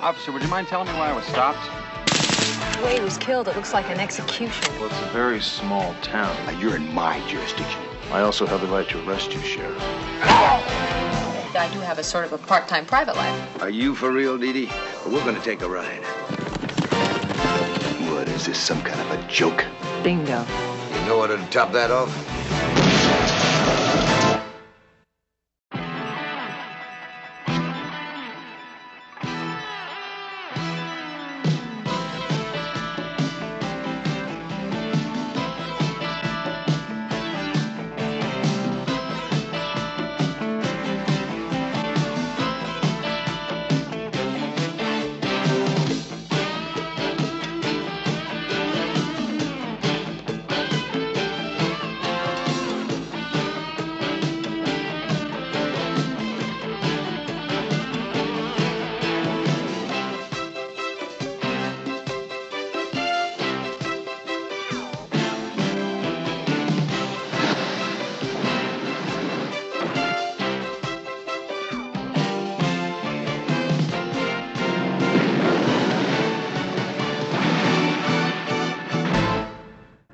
Officer, would you mind telling me why I was stopped? The way he was killed, it looks like an execution. Well, it's a very small town. You're in my jurisdiction. I also have the right to arrest you, Sheriff. I do have a sort of a part-time private life. Are you for real, Dee Dee? We're gonna take a ride. What, is this some kind of a joke? Bingo. You know what to top that off?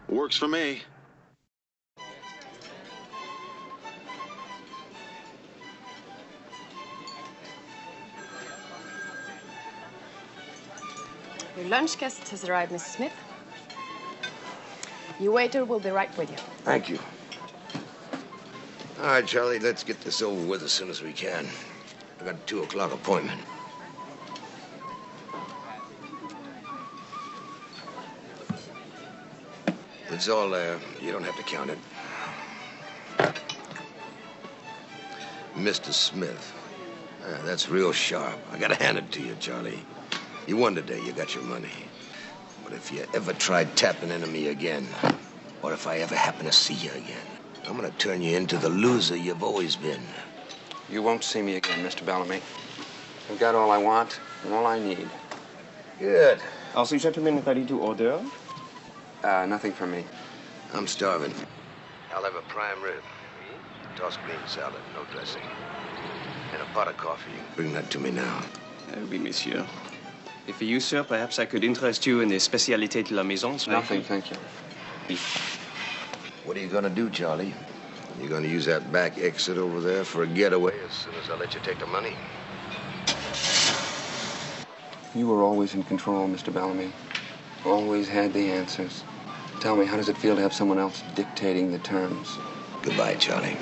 Works for me. Your lunch guest has arrived, Mrs. Smith. Your waiter will be right with you. Thank you. All right, Charlie, let's get this over with as soon as we can. I got a 2 o'clock appointment. It's all there. You don't have to count it. Mr. Smith. That's real sharp. I gotta hand it to you, Charlie. You won today. You got your money. But if you ever try tapping into me again, or if I ever happen to see you again, I'm gonna turn you into the loser you've always been. You won't see me again, Mr. Bellamy. I've got all I want and all I need. Good. Are the gentlemen ready to order? Nothing for me. I'm starving. I'll have a prime rib. Tossed green salad, no dressing. And a pot of coffee. Bring that to me now. Oui, monsieur. If for you, sir, perhaps I could interest you in the spécialité de la maison. Nothing, thank you. What are you gonna do, Charlie? You gonna use that back exit over there for a getaway as soon as I let you take the money? You were always in control, Mr. Bellamy. Always had the answers. Tell me, how does it feel to have someone else dictating the terms? Goodbye, Charlie.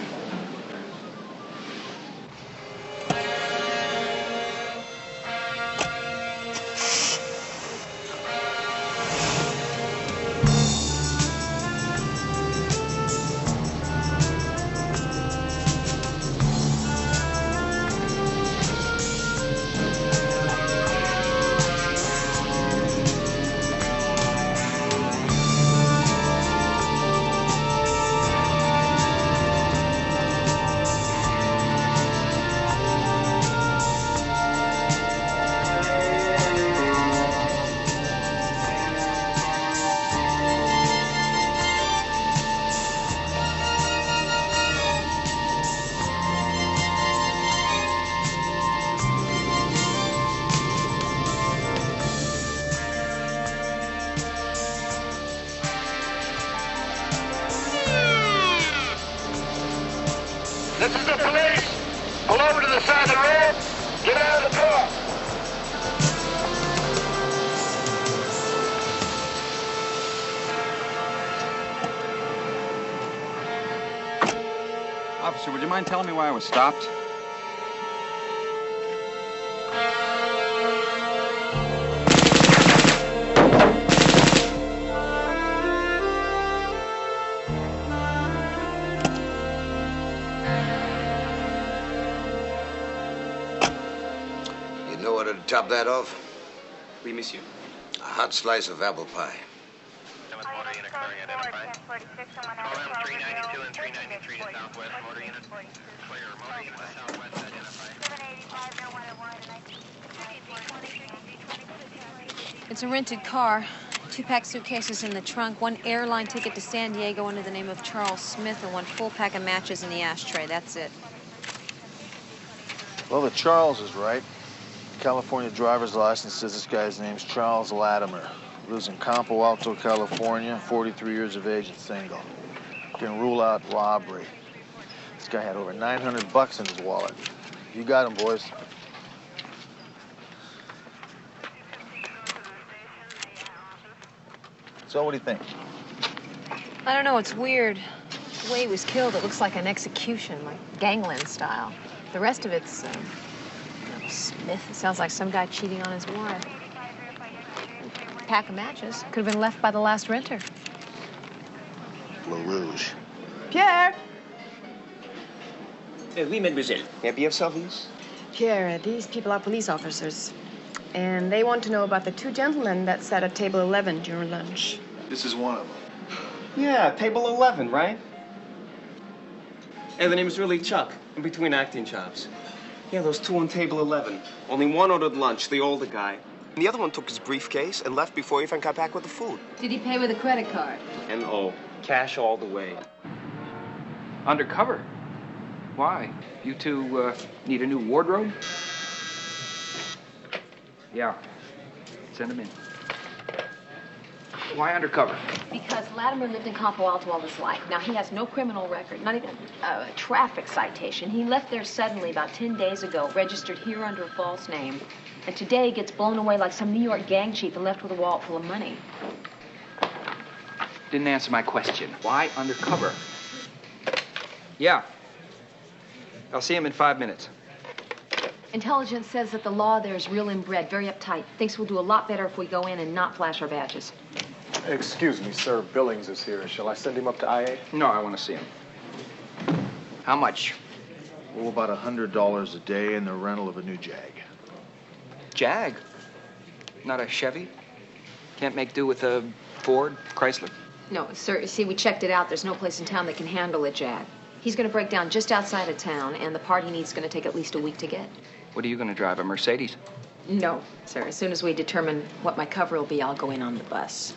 This is the police. Pull over to the side of the road. Get out of the car. Officer, would you mind telling me why I was stopped? You know what to top that off? Oui, monsieur. A hot slice of apple pie. Motor unit clearing identified. Call them 392 and 393 to southwest. Motor unit clear. Motor unit to southwest identified. It's a rented car. 2 packed suitcases in the trunk, 1 airline ticket to San Diego under the name of Charles Smith, and 1 full pack of matches in the ashtray. That's it. Well, the Charles is right. California driver's license says this guy's name's Charles Latimer. Lives in Campo, Alto, California, 43 years of age and single. Can rule out robbery. This guy had over 900 bucks in his wallet. You got him, boys. So what do you think? I don't know, it's weird. The way he was killed, it looks like an execution, like gangland style. The rest of it's, Smith. It sounds like some guy cheating on his wife. Pack of matches. Could have been left by the last renter. Le Rouge. Pierre! Oui, mademoiselle. May I be of service? Pierre, these people are police officers. And they want to know about the two gentlemen that sat at table 11 during lunch. This is one of them. Yeah, table 11, right? Hey, the name's really Chuck, in between acting jobs. Yeah, those two on table 11. Only one ordered lunch, the older guy. And the other one took his briefcase and left before he even got back with the food. Did he pay with a credit card? N.O. Cash all the way. Undercover? Why? You two need a new wardrobe? Yeah. Send him in. Why undercover? Because Latimer lived in Campo Alto all his life. Now, he has no criminal record, not even a traffic citation. He left there suddenly about 10 days ago, registered here under a false name, and today gets blown away like some New York gang chief and left with a wallet full of money. Didn't answer my question. Why undercover? Yeah. I'll see him in 5 minutes. Intelligence says that the law there is real inbred, very uptight. Thinks we'll do a lot better if we go in and not flash our badges. Excuse me, sir. Billings is here. Shall I send him up to IA? No, I want to see him. How much? Oh, about $100 a day and the rental of a new Jag. Jag? Not a Chevy? Can't make do with a Ford, Chrysler? No, sir, you see, we checked it out. There's no place in town that can handle a Jag. He's going to break down just outside of town, and the part he needs is going to take at least a week to get. What are you going to drive, a Mercedes? No, sir. As soon as we determine what my cover will be, I'll go in on the bus.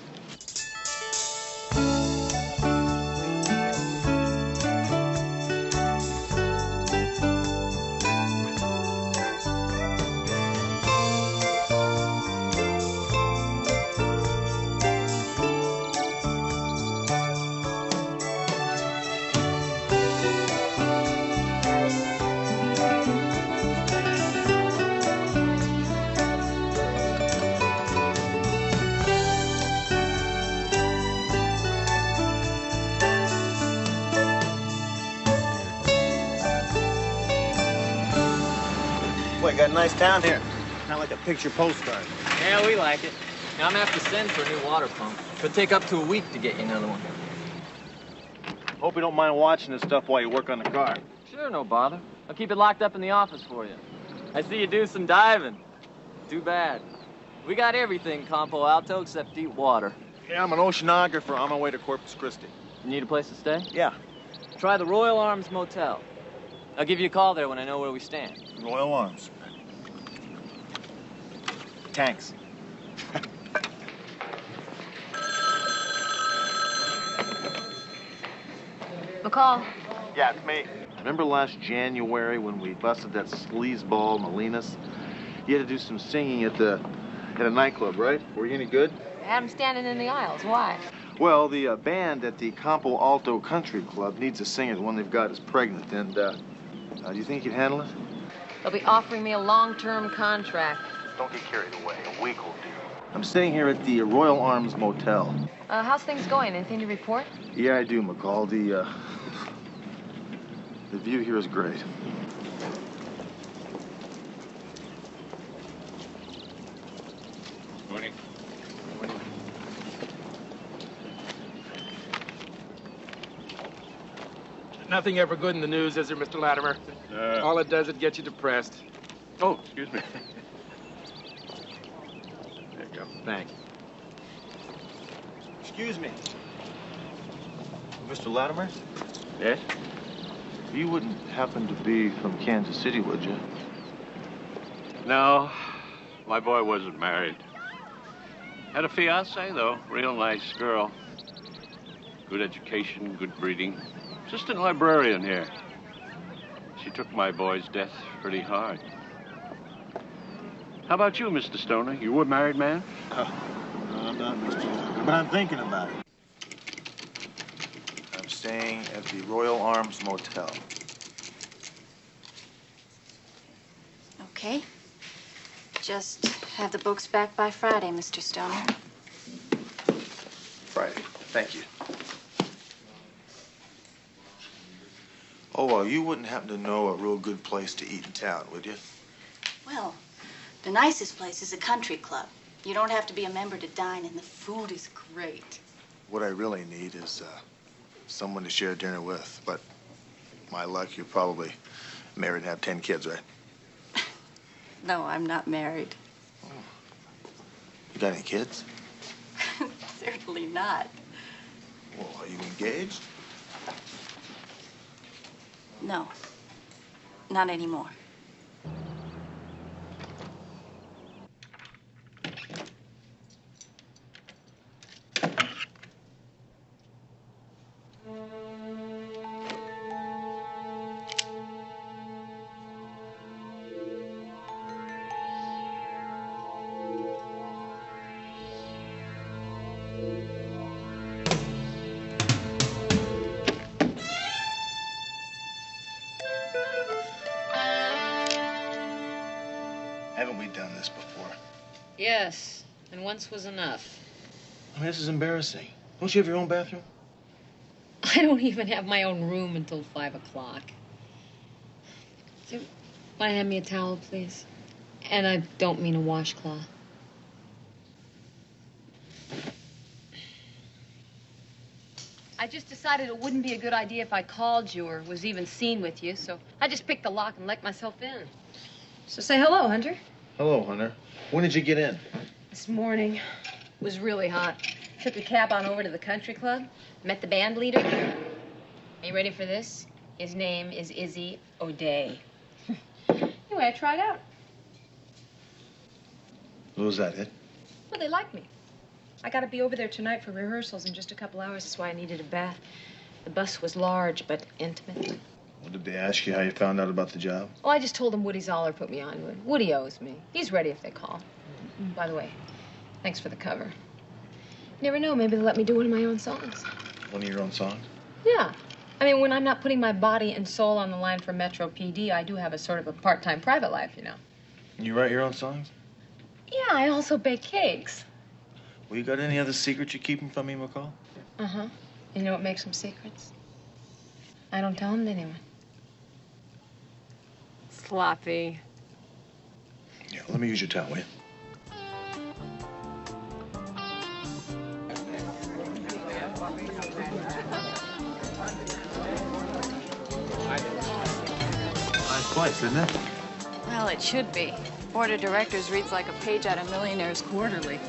Boy, got a nice town here. Kind of like a picture postcard. Yeah, we like it. Now, I'm gonna have to send for a new water pump. It'll take up to a week to get you another one. Hope you don't mind watching this stuff while you work on the car. Sure, no bother. I'll keep it locked up in the office for you. I see you do some diving. Too bad. We got everything, Campo Alto, except deep water. Yeah, I'm an oceanographer on my way to Corpus Christi. You need a place to stay? Yeah. Try the Royal Arms Motel. I'll give you a call there when I know where we stand. Royal Arms. Tanks. McCall. Yeah, it's me. Remember last January when we busted that sleazeball Molinas? You had to do some singing at a nightclub, right? Were you any good? I had him standing in the aisles. Why? Well, the band at the Campo Alto Country Club needs a singer. The one they've got is pregnant. And, do you think you can handle it? They'll be offering me a long-term contract. Don't get carried away. A week will do. I'm staying here at the Royal Arms Motel. How's things going? Anything to report? Yeah, I do, McCall. The view here is great. Morning. Nothing ever good in the news, is there, Mr. Latimer? All it does is get you depressed. Oh, excuse me. There you go. Thanks. Excuse me. Mr. Latimer? Yes? You wouldn't happen to be from Kansas City, would you? No, my boy wasn't married. Had a fiancée, though. Real nice girl. Good education, good breeding. Assistant librarian here. She took my boy's death pretty hard. How about you, Mr. Stoner? You a married man? No, I'm not, Mr. Young, but I'm thinking about it. I'm staying at the Royal Arms Motel. Okay. Just have the books back by Friday, Mr. Stoner. Friday. Thank you. Oh, well, you wouldn't happen to know a real good place to eat in town, would you? Well, the nicest place is a country club. You don't have to be a member to dine, and the food is great. What I really need is someone to share dinner with. But my luck, you're probably married and have 10 kids, right? No, I'm not married. Oh. You got any kids? Certainly not. Well, are you engaged? No, not anymore. Haven't we done this before? Yes, and once was enough. I mean, this is embarrassing. Don't you have your own bathroom? I don't even have my own room until 5 o'clock. So, want to hand me a towel, please? And I don't mean a washcloth. I just decided it wouldn't be a good idea if I called you or was even seen with you, so I just picked the lock and let myself in. So say hello, Hunter. Hello, Hunter. When did you get in? This morning. It was really hot. Took a cab on over to the country club. Met the band leader. Are you ready for this? His name is Izzy O'Day. Anyway, I tried out. Was that it? Well, they liked me. I got to be over there tonight for rehearsals in just a couple hours. That's why I needed a bath. The bus was large but intimate. Well, did they ask you how you found out about the job? Oh, I just told them Woody Zoller put me on to it. Woody owes me. He's ready if they call. By the way, thanks for the cover. You never know, maybe they'll let me do one of my own songs. One of your own songs? Yeah. I mean, when I'm not putting my body and soul on the line for Metro PD, I do have a sort of a part-time private life, you know. You write your own songs? Yeah, I also bake cakes. Well, you got any other secrets you're keeping from me, McCall? Uh-huh. You know what makes them secrets? I don't tell them to anyone. Sloppy. Yeah, let me use your towel, will you? Nice place, isn't it? Well, it should be. Board of Directors reads like a page out of Millionaire's Quarterly.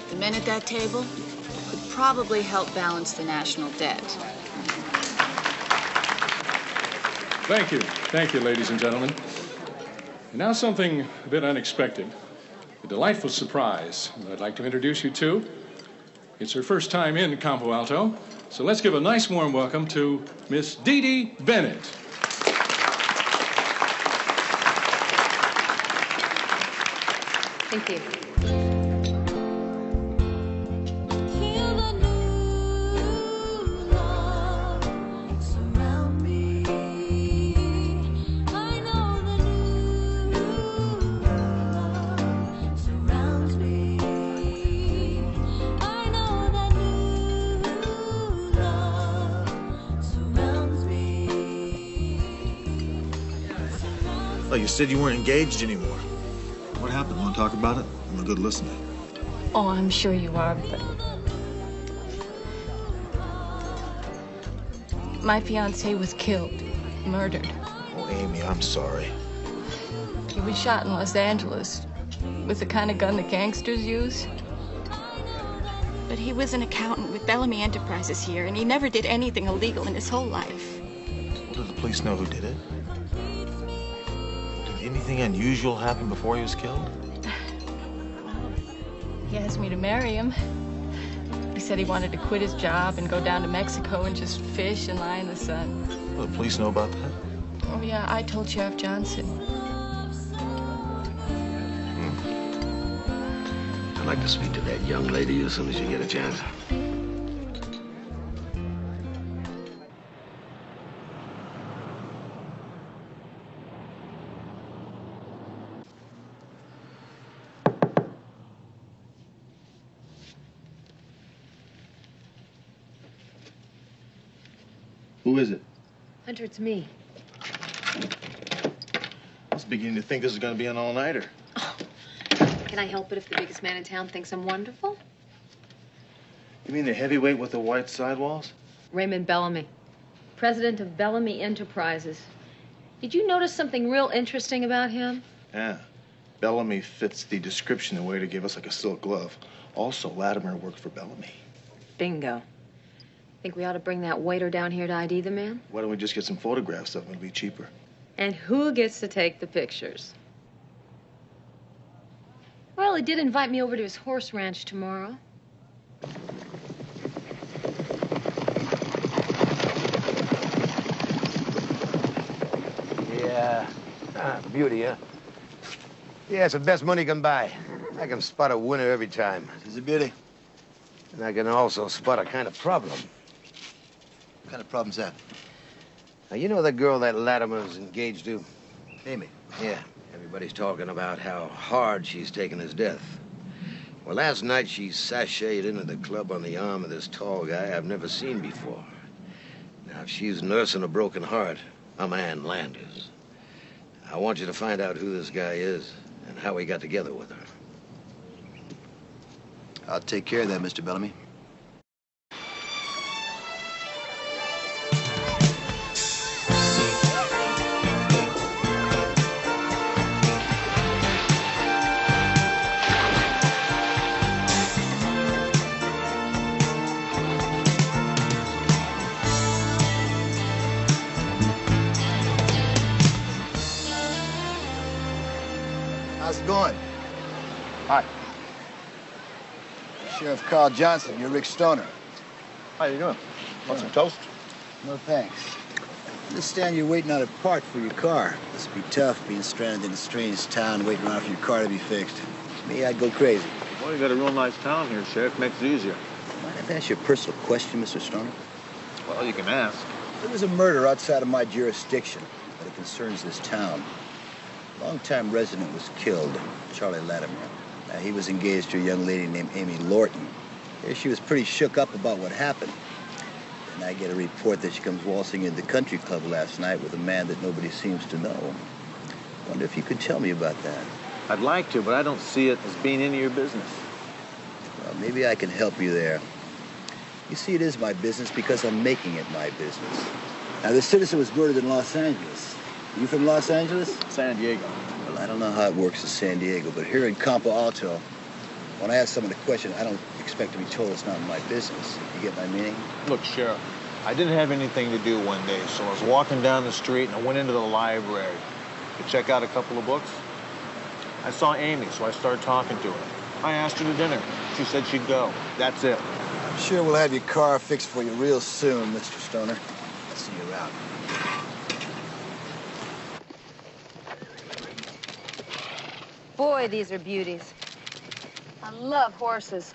The men at that table would probably help balance the national debt. Thank you. Thank you, ladies and gentlemen. And now something a bit unexpected. A delightful surprise that I'd like to introduce you to. It's her first time in Campo Alto, so let's give a nice warm welcome to Miss Dee Dee Bennett. Thank you. Oh, you said you weren't engaged anymore. What happened? Want to talk about it? I'm a good listener. Oh, I'm sure you are, but... My fiancé was killed, murdered. Oh, Amy, I'm sorry. He was shot in Los Angeles with the kind of gun the gangsters use. But he was an accountant with Bellamy Enterprises here, and he never did anything illegal in his whole life. Well, did the police know who did it? Did anything unusual happen before he was killed? He asked me to marry him. He said he wanted to quit his job and go down to Mexico and just fish and lie in the sun. Well, the police know about that? Oh, yeah, I told Sheriff Johnson. I'd like to speak to that young lady as soon as you get a chance. Who is it? Hunter, it's me. I was beginning to think this is going to be an all-nighter. Can I help it if the biggest man in town thinks I'm wonderful? You mean the heavyweight with the white sidewalls? Raymond Bellamy, president of Bellamy Enterprises. Did you notice something real interesting about him? Yeah. Bellamy fits the description the waiter gave us like a silk glove. Also, Latimer worked for Bellamy. Bingo. Think we ought to bring that waiter down here to ID the man? Why don't we just get some photographs of him? It'll be cheaper. And who gets to take the pictures? Well, he did invite me over to his horse ranch tomorrow. Yeah. Beauty, huh? Yeah, it's the best money can buy. I can spot a winner every time. Is it beauty? And I can also spot a kind of problem. What kind of problem's that? Now, you know the girl that Latimer's engaged to? Amy. Yeah. Everybody's talking about how hard she's taken his death. Well, last night she sashayed into the club on the arm of this tall guy I've never seen before. Now, if she's nursing a broken heart, I'm Ann Landers. I want you to find out who this guy is and how he got together with her. I'll take care of that, Mr. Bellamy. How's it going? Hi. Sheriff Carl Johnson, you're Rick Stoner. How you doing? Want some toast? No, thanks. Understand you're waiting on a part for your car. Must be tough being stranded in a strange town, waiting around for your car to be fixed. Me, I'd go crazy. Well, you got a real nice town here, Sheriff. Makes it easier. Mind if I ask you a personal question, Mr. Stoner? Well, you can ask. There was a murder outside of my jurisdiction, but it concerns this town. A longtime resident was killed, Charlie Latimer. He was engaged to a young lady named Amy Lorton. She was pretty shook up about what happened. And I get a report that she comes waltzing into the country club last night with a man that nobody seems to know. Wonder if you could tell me about that. I'd like to, but I don't see it as being any of your business. Well, maybe I can help you there. You see, it is my business because I'm making it my business. Now, this citizen was murdered in Los Angeles. You from Los Angeles? San Diego. Well, I don't know how it works in San Diego, but here in Campo, Alto, when I ask someone a question, I don't expect to be told it's not my business. You get my meaning? Look, Sheriff, I didn't have anything to do one day, so I was walking down the street and I went into the library to check out a couple of books. I saw Amy, so I started talking to her. I asked her to dinner. She said she'd go. That's it. I'm sure we'll have your car fixed for you real soon, Mr. Stoner. I'll see you around. Boy, these are beauties. I love horses.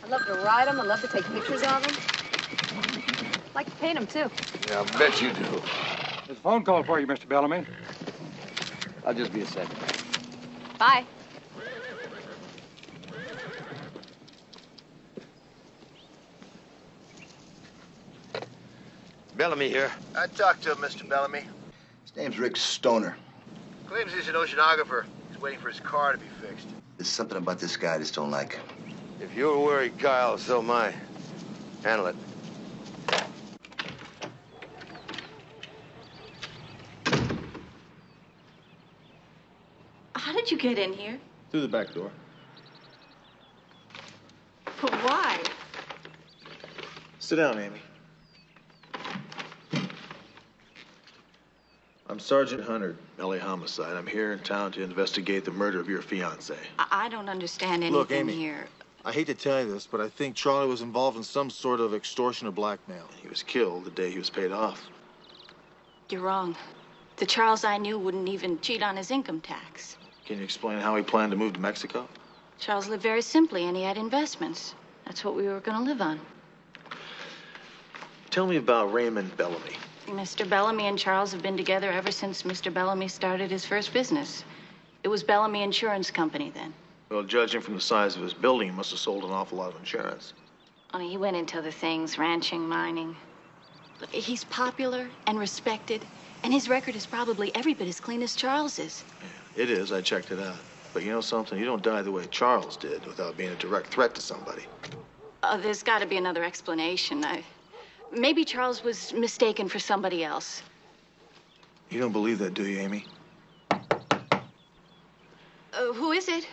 I love to ride them. I love to take pictures of them. I like to paint them, too. Yeah, I'll bet you do. There's a phone call for you, Mr. Bellamy. I'll just be a second. Bye. Bellamy here. I talked to him, Mr. Bellamy. His name's Rick Stoner. Claims he's an oceanographer. He's waiting for his car to be fixed. There's something about this guy I just don't like. If you're worried, Kyle, so am I. Handle it. How did you get in here? Through the back door. But why? Sit down, Amy. I'm Sergeant Hunter, LA Homicide. I'm here in town to investigate the murder of your fiancée. I don't understand anything Look, Amy, here. I hate to tell you this, but I think Charlie was involved in some sort of extortion or blackmail. He was killed the day he was paid off. You're wrong. The Charles I knew wouldn't even cheat on his income tax. Can you explain how he planned to move to Mexico? Charles lived very simply, and he had investments. That's what we were going to live on. Tell me about Raymond Bellamy. Mr. Bellamy and Charles have been together ever since Mr. Bellamy started his first business. It was Bellamy Insurance Company then. Well, judging from the size of his building, he must have sold an awful lot of insurance. Oh, he went into other things, ranching, mining. Look, he's popular and respected, and his record is probably every bit as clean as Charles's. It is. I checked it out. But you know something? You don't die the way Charles did without being a direct threat to somebody. Oh, there's got to be another explanation. Maybe Charles was mistaken for somebody else. You don't believe that, do you, Amy? Who is it?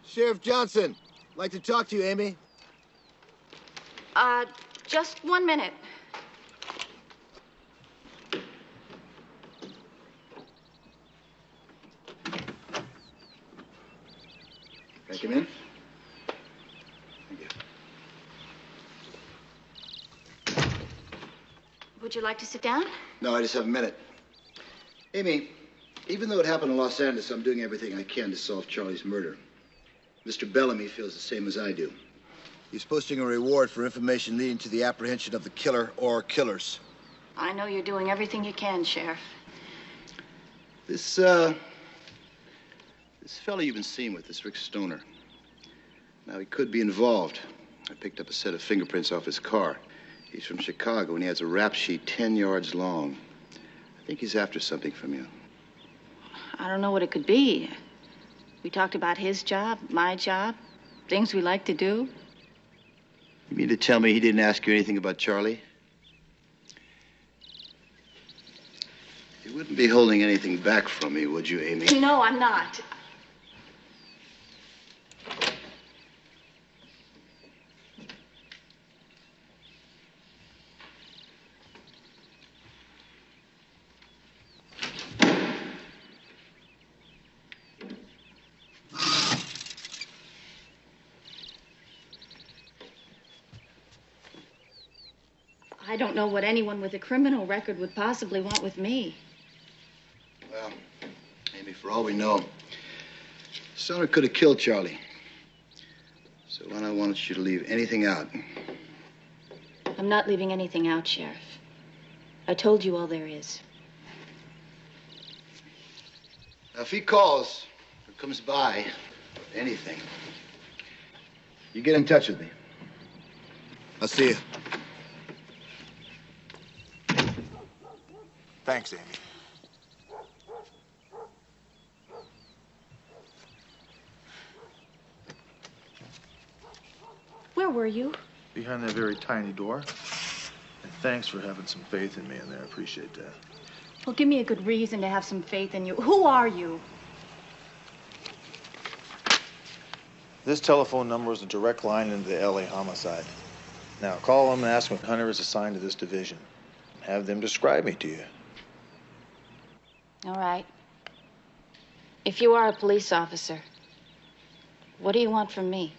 Sheriff Johnson. Like to talk to you, Amy. Just 1 minute. Can I come in? Thank you. Would you like to sit down? No, I just have a minute. Amy, even though it happened in Los Angeles, I'm doing everything I can to solve Charlie's murder. Mr. Bellamy feels the same as I do. He's posting a reward for information leading to the apprehension of the killer or killers. I know you're doing everything you can, Sheriff. This fellow you've been seeing with, this Rick Stoner. Now, he could be involved. I picked up a set of fingerprints off his car. He's from Chicago, and he has a rap sheet 10 yards long. I think he's after something from you. I don't know what it could be. We talked about his job, my job, things we like to do. You mean to tell me he didn't ask you anything about Charlie? You wouldn't be holding anything back from me, would you, Amy? No, I'm not. I don't know what anyone with a criminal record would possibly want with me. Well, Amy, for all we know, Stoner could have killed Charlie. So I don't want you to leave anything out. I'm not leaving anything out, Sheriff. I told you all there is. Now, if he calls or comes by, or anything, you get in touch with me. I'll see you. Thanks, Amy. Where were you? Behind that very tiny door. And thanks for having some faith in me in there. I appreciate that. Well, give me a good reason to have some faith in you. Who are you? This telephone number is a direct line into the LA homicide. Now, call them and ask when Hunter is assigned to this division. Have them describe me to you. All right. If you are a police officer, what do you want from me?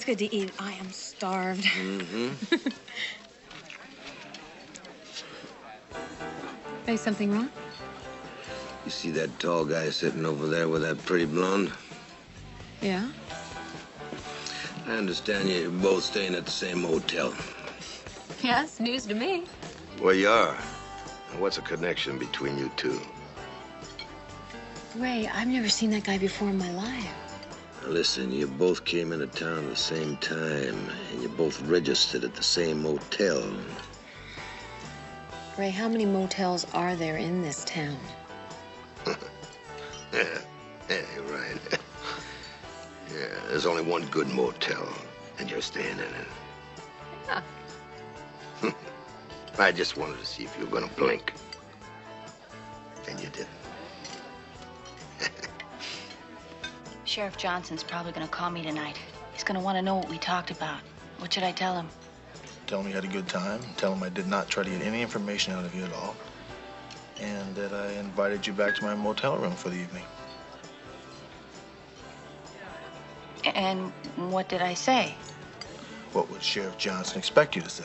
Good to eat. I am starved. Is something wrong? You see that tall guy sitting over there with that pretty blonde? Yeah? I understand you're both staying at the same hotel. Yes, news to me. Well, you are. And what's the connection between you two? Ray, I've never seen that guy before in my life. Now listen, you both came into town at the same time, and you both registered at the same motel. Ray, how many motels are there in this town? Yeah, you're right. Yeah, there's only one good motel, and you're staying in it. I just wanted to see if you were gonna blink. And you didn't. Sheriff Johnson's probably gonna call me tonight. He's gonna want to know what we talked about. What should I tell him? Tell him you had a good time. Tell him I did not try to get any information out of you at all. And that I invited you back to my motel room for the evening. And what did I say? What would Sheriff Johnson expect you to say?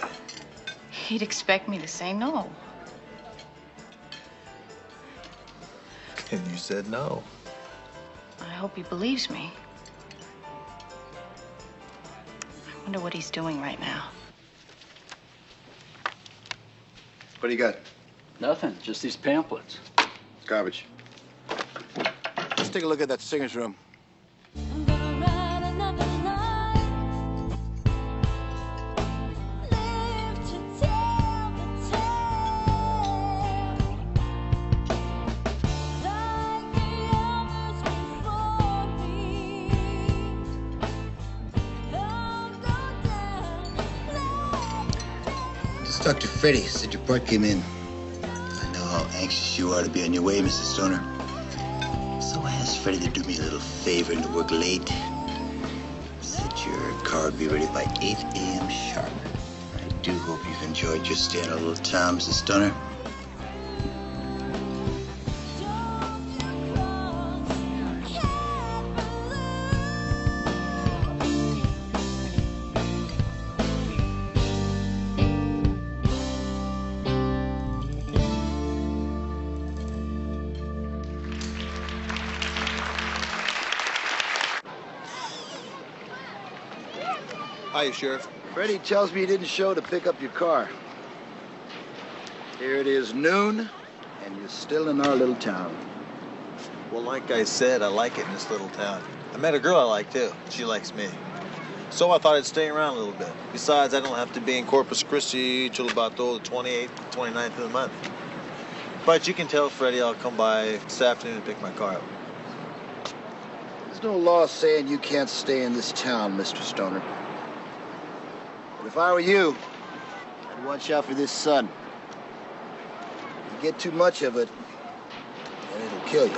He'd expect me to say no. And you said no. I hope he believes me. I wonder what he's doing right now. What do you got? Nothing, just these pamphlets. Garbage. Let's take a look at that singer's room. Dr. Freddy said your part came in. I know how anxious you are to be on your way, Mrs. Stoner. So I asked Freddy to do me a little favor and to work late. Said your car would be ready by 8 a.m. sharp. I do hope you've enjoyed your stay in our little town, Mrs. Stoner. Hiya, Sheriff. Freddy tells me you didn't show to pick up your car. Here it is noon, and you're still in our little town. Well, like I said, I like it in this little town. I met a girl I like, too. She likes me. So I thought I'd stay around a little bit. Besides, I don't have to be in Corpus Christi till about the 28th, 29th of the month. But you can tell Freddie I'll come by this afternoon to pick my car up. There's no law saying you can't stay in this town, Mr. Stoner. But if I were you, I'd watch out for this sun. You get too much of it, and it'll kill you.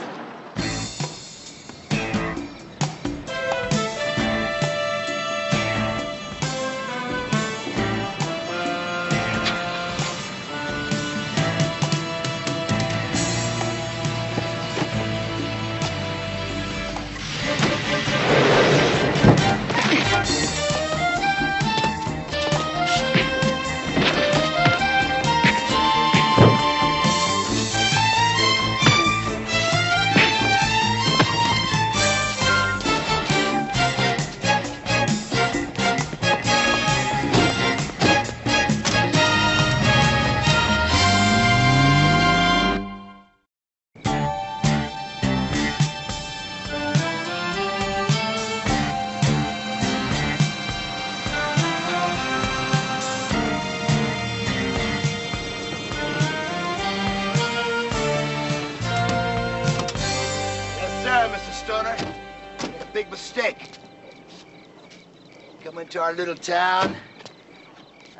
To our little town.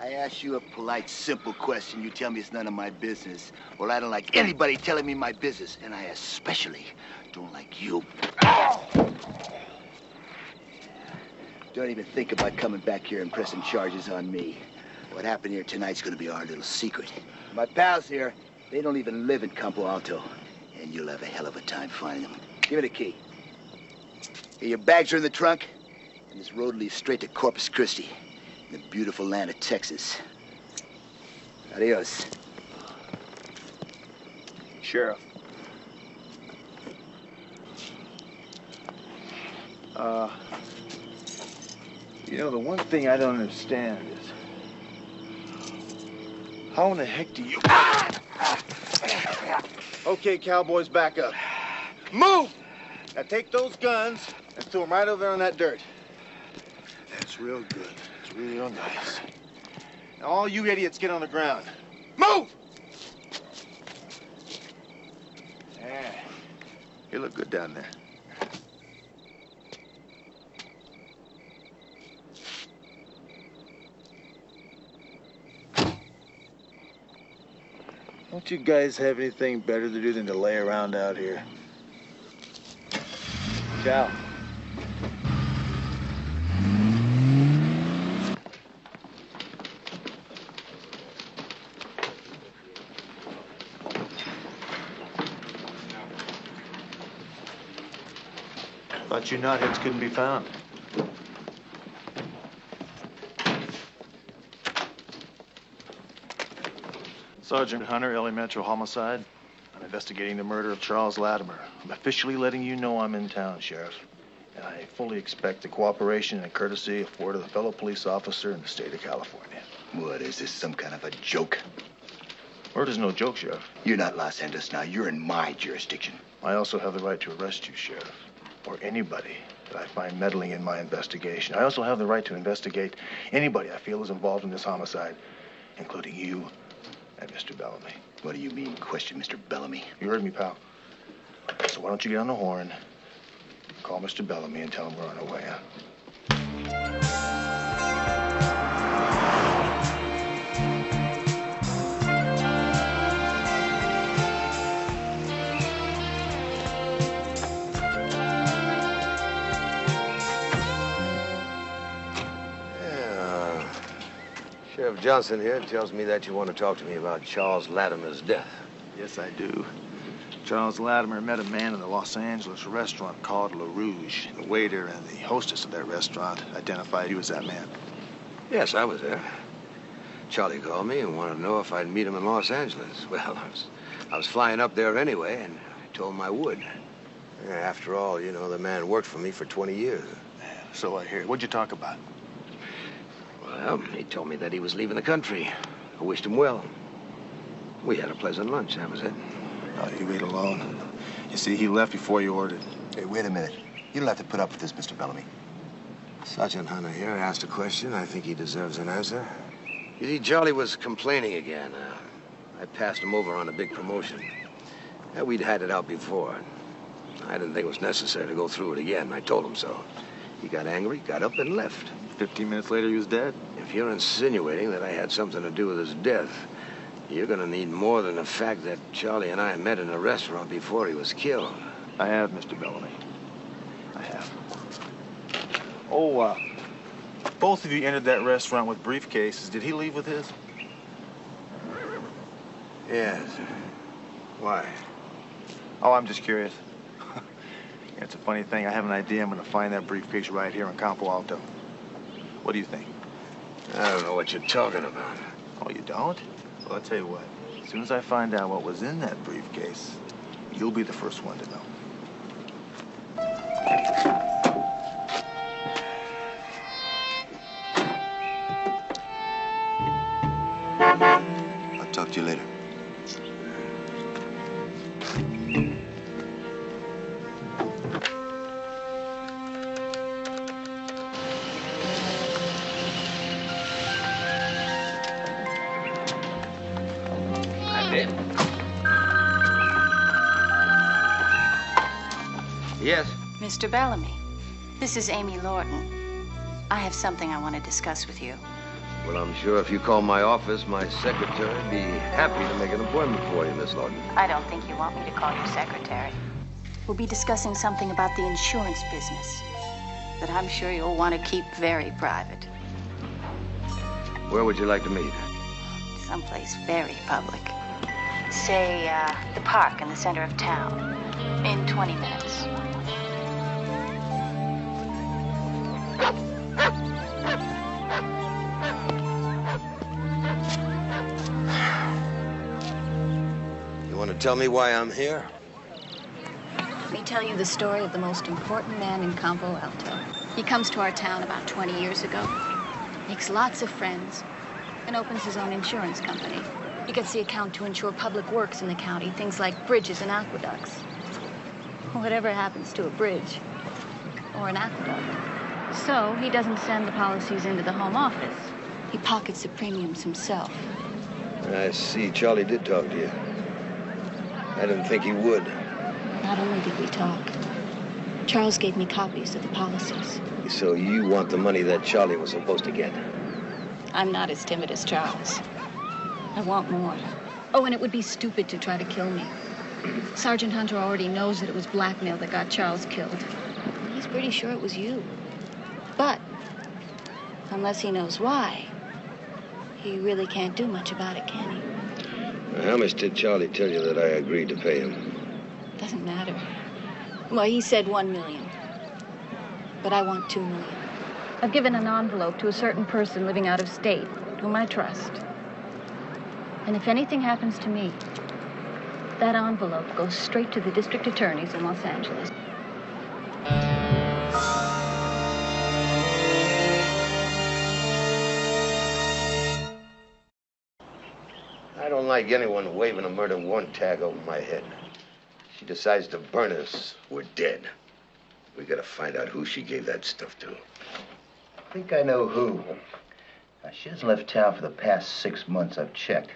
I ask you a polite, simple question. You tell me it's none of my business. Well, I don't like anybody telling me my business, and I especially don't like you. Don't even think about coming back here and pressing charges on me. What happened here tonight's gonna be our little secret. My pals here, they don't even live in Campo Alto, and you'll have a hell of a time finding them. Give me the key. Here, your bags are in the trunk. And this road leads straight to Corpus Christi, in the beautiful land of Texas. Adios. Sheriff. You know, the one thing I don't understand is how in the heck do you... Okay, cowboys, back up. Move! Now take those guns and throw them right over there on that dirt. That's real good. It's real nice. Now, all you idiots get on the ground. Move! Yeah. You look good down there. Don't you guys have anything better to do than to lay around out here? Ciao. Thought you knotheads couldn't be found. Sergeant Hunter, LA Metro Homicide. I'm investigating the murder of Charles Latimer. I'm officially letting you know I'm in town, Sheriff. And I fully expect the cooperation and courtesy afforded a fellow police officer in the state of California. What, is this some kind of a joke? Murder's no joke, Sheriff. You're not Los Angeles now. You're in my jurisdiction. I also have the right to arrest you, Sheriff, or anybody that I find meddling in my investigation. I also have the right to investigate anybody I feel is involved in this homicide, including you and Mr. Bellamy. What do you mean, question Mr. Bellamy? You heard me, pal. So why don't you get on the horn, call Mr. Bellamy, and tell him we're on our way, huh? Sheriff Johnson here tells me that you want to talk to me about Charles Latimer's death. Yes, I do. Charles Latimer met a man in a Los Angeles restaurant called La Rouge. The waiter and the hostess of that restaurant identified you as that man. Yes, I was there. Charlie called me and wanted to know if I'd meet him in Los Angeles. Well, I was flying up there anyway, and I told him I would. After all, you know, the man worked for me for 20 years. So I hear. What'd you talk about? Well, he told me that he was leaving the country. I wished him well. We had a pleasant lunch, that was it. Oh, you wait alone. You see, he left before you ordered. Hey, wait a minute. You don't have to put up with this, Mr. Bellamy. Sergeant Hunter here asked a question. I think he deserves an answer. You see, Charlie was complaining again. I passed him over on a big promotion. We'd had it out before. I didn't think it was necessary to go through it again. I told him so. He got angry, got up, and left. 15 minutes later, he was dead. If you're insinuating that I had something to do with his death, you're gonna need more than the fact that Charlie and I met in a restaurant before he was killed. I have, Mr. Bellamy. I have. Oh, both of you entered that restaurant with briefcases. Did he leave with his? Yes. Why? Oh, I'm just curious. It's a funny thing. I have an idea. I'm going to find that briefcase right here in Campo Alto. What do you think? I don't know what you're talking about. Oh, you don't? Well, I'll tell you what. As soon as I find out what was in that briefcase, you'll be the first one to know. I'll talk to you later. Yes? Mr. Bellamy, this is Amy Lorton. I have something I want to discuss with you. Well, I'm sure if you call my office, my secretary would be happy to make an appointment for you, Miss Lorton. I don't think you want me to call your secretary. We'll be discussing something about the insurance business that I'm sure you'll want to keep very private. Where would you like to meet? Someplace very public. Say, the park in the center of town. In 20 minutes. You want to tell me why I'm here? Let me tell you the story of the most important man in Campo Alto. He comes to our town about 20 years ago, makes lots of friends, and opens his own insurance company. He gets the account to insure public works in the county, things like bridges and aqueducts. Whatever happens to a bridge or an aqueduct. So he doesn't send the policies into the home office. He pockets the premiums himself. I see. Charlie did talk to you. I didn't think he would. Not only did we talk, Charles gave me copies of the policies. So you want the money that Charlie was supposed to get? I'm not as timid as Charles. I want more. Oh, and it would be stupid to try to kill me. Sergeant Hunter already knows that it was blackmail that got Charles killed. He's pretty sure it was you. But, unless he knows why, he really can't do much about it, can he? How much did Charlie tell you that I agreed to pay him? Doesn't matter. Well, he said $1 million. But I want $2 million. I've given an envelope to a certain person living out of state, whom I trust. And if anything happens to me, that envelope goes straight to the district attorneys in Los Angeles. I don't like anyone waving a murder warrant tag over my head. She decides to burn us, we're dead. We gotta find out who she gave that stuff to. I think I know who. Now, she hasn't left town for the past 6 months. I've checked.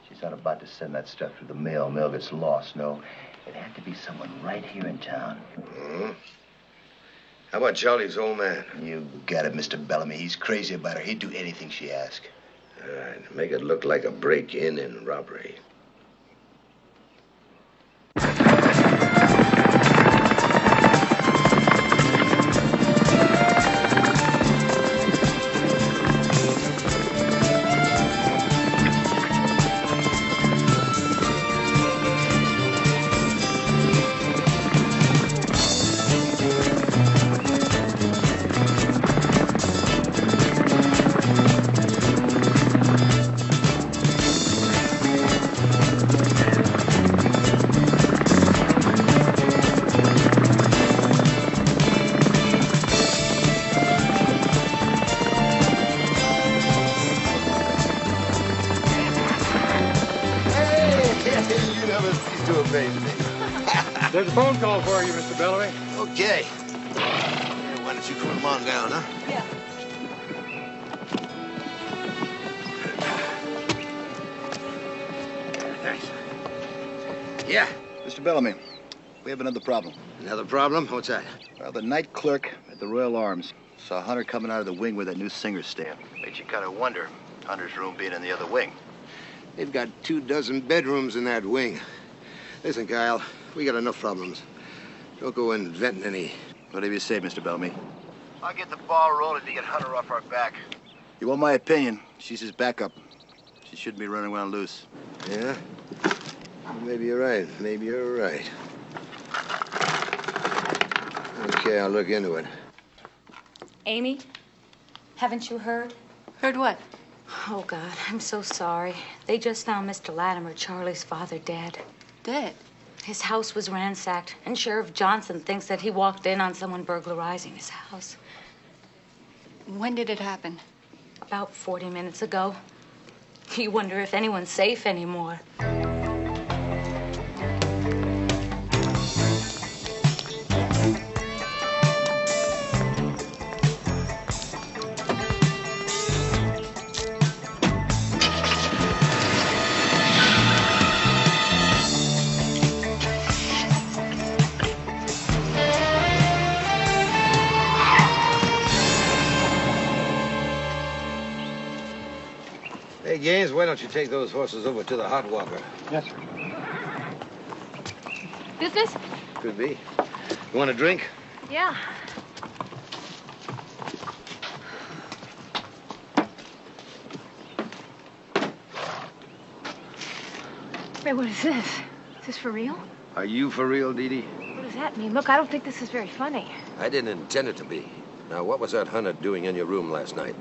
She's not about to send that stuff through the mail. Mail gets lost. No, it had to be someone right here in town. Mm-hmm. How about Charlie's old man? You got it, Mr. Bellamy. He's crazy about her. He'd do anything she asks. All right, make it look like a break-in and robbery. There's a phone call for you, Mr. Bellamy. Okay. Why don't you come on down, huh? Yeah. Thanks. Yeah. Mr. Bellamy, we have another problem. Another problem? What's that? Well, the night clerk at the Royal Arms saw Hunter coming out of the wing with that new singer stand. Made you kind of wonder, Hunter's room being in the other wing. They've got 24 bedrooms in that wing. Listen, Kyle, we got enough problems. Don't go inventing any. Whatever you say, Mr. Bellamy. I'll get the ball rolling to get Hunter off our back. You want my opinion? She's his backup. She shouldn't be running around loose. Yeah? Maybe you're right. Maybe you're right. Okay, I'll look into it. Amy, haven't you heard? Heard what? Oh, God, I'm so sorry. They just found Mr. Latimer, Charlie's father, dead. Dead? His house was ransacked, and Sheriff Johnson thinks that he walked in on someone burglarizing his house. When did it happen? About 40 minutes ago. You wonder if anyone's safe anymore. Hey, Gaines, why don't you take those horses over to the hot walker? Yes, sir. Business? Could be. You want a drink? Yeah. Wait, what is this? Is this for real? Are you for real, Dee Dee? What does that mean? Look, I don't think this is very funny. I didn't intend it to be. Now, what was that Hunter doing in your room last night?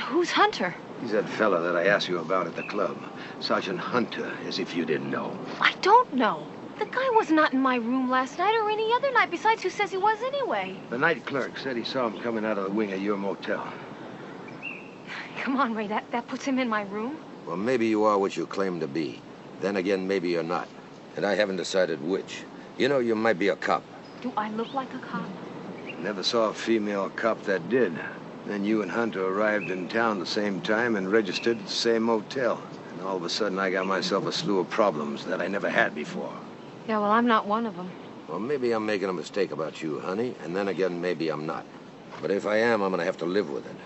Who's Hunter? He's that fella that I asked you about at the club. Sergeant Hunter, as if you didn't know. I don't know. The guy was not in my room last night or any other night. Besides, who says he was anyway? The night clerk said he saw him coming out of the wing of your motel. Come on, Ray, that puts him in my room? Well, maybe you are what you claim to be. Then again, maybe you're not. And I haven't decided which. You know, you might be a cop. Do I look like a cop? Never saw a female cop that did. Then you and Hunter arrived in town the same time and registered at the same motel. And all of a sudden, I got myself a slew of problems that I never had before. Yeah, well, I'm not one of them. Well, maybe I'm making a mistake about you, honey. And then again, maybe I'm not. But if I am, I'm going to have to live with it.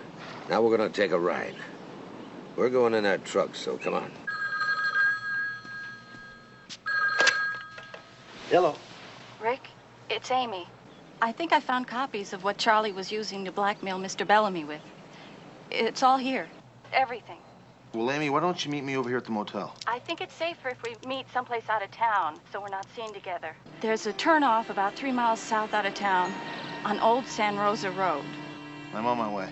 Now we're going to take a ride. We're going in that truck, so come on. Hello. Rick, it's Amy. I think I found copies of what Charlie was using to blackmail Mr. Bellamy with. It's all here. Everything. Well, Amy, why don't you meet me over here at the motel? I think it's safer if we meet someplace out of town, so we're not seen together. There's a turnoff about 3 miles south out of town on Old San Rosa Road. I'm on my way.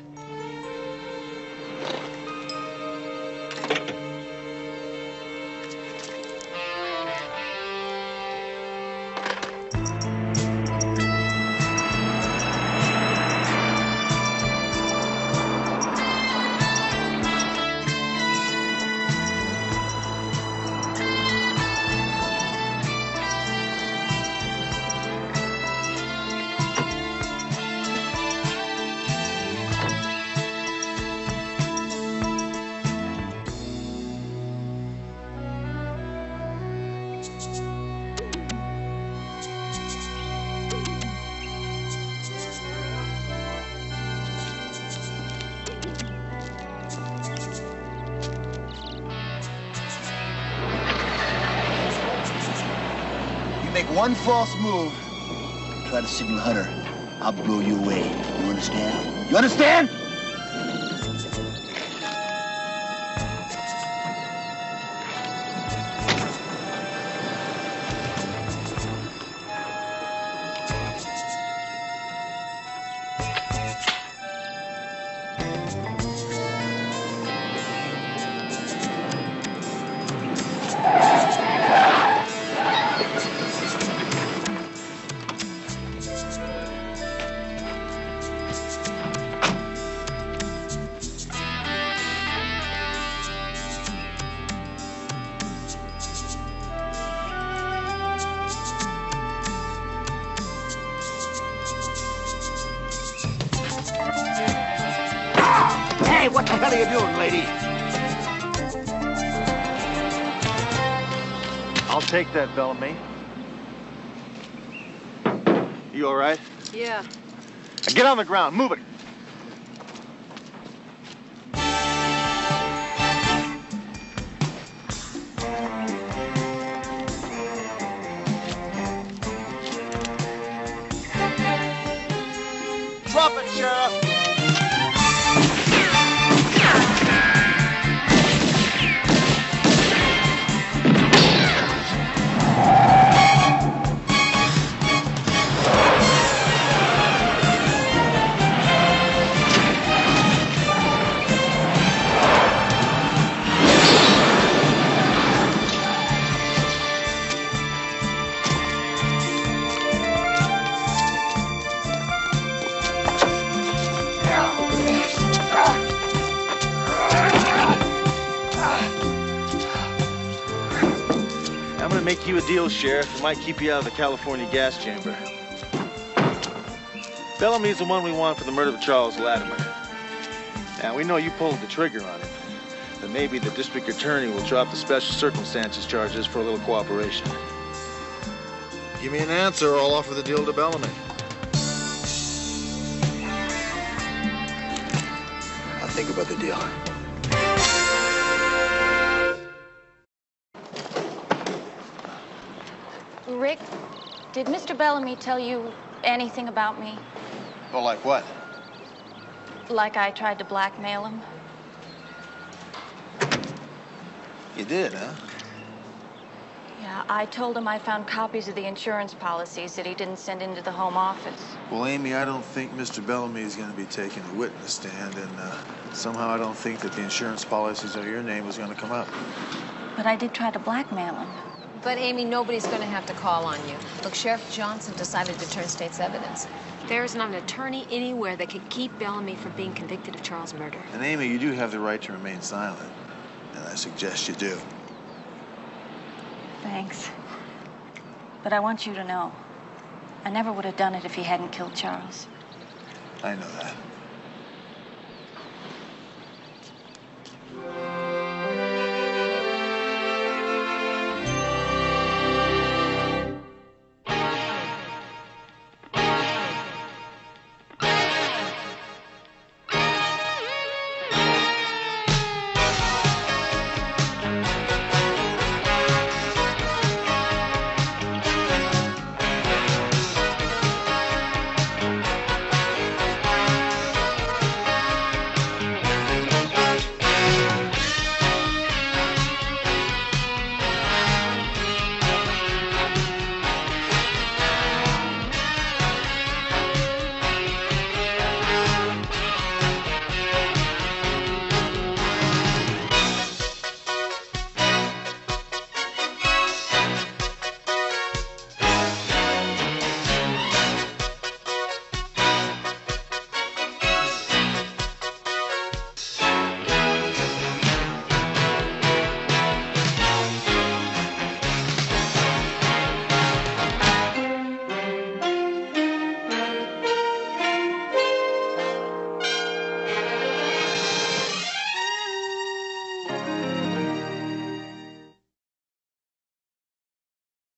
Make one false move, try to signal Hunter, I'll blow you away. You understand? You understand? Hey, what the hell are you doing, lady? I'll take that, Bellamy. You all right? Yeah. Now get on the ground. Move it. Drop it, Sheriff. I'm gonna make you a deal, Sheriff. It might keep you out of the California gas chamber. Bellamy's the one we want for the murder of Charles Latimer. Now, we know you pulled the trigger on him, but maybe the district attorney will drop the special circumstances charges for a little cooperation. Give me an answer or I'll offer the deal to Bellamy. I'll think about the deal. Rick, did Mr. Bellamy tell you anything about me? Oh, like what? Like I tried to blackmail him? You did, huh? Yeah, I told him I found copies of the insurance policies that he didn't send into the home office. Well, Amy, I don't think Mr. Bellamy is going to be taking a witness stand, and somehow I don't think that the insurance policies of your name is going to come up. But I did try to blackmail him. But, Amy, nobody's going to have to call on you. Look, Sheriff Johnson decided to turn state's evidence. There is not an attorney anywhere that could keep Bellamy from being convicted of Charles' murder. And, Amy, you do have the right to remain silent, and I suggest you do. Thanks. But I want you to know, I never would have done it if he hadn't killed Charles. I know that.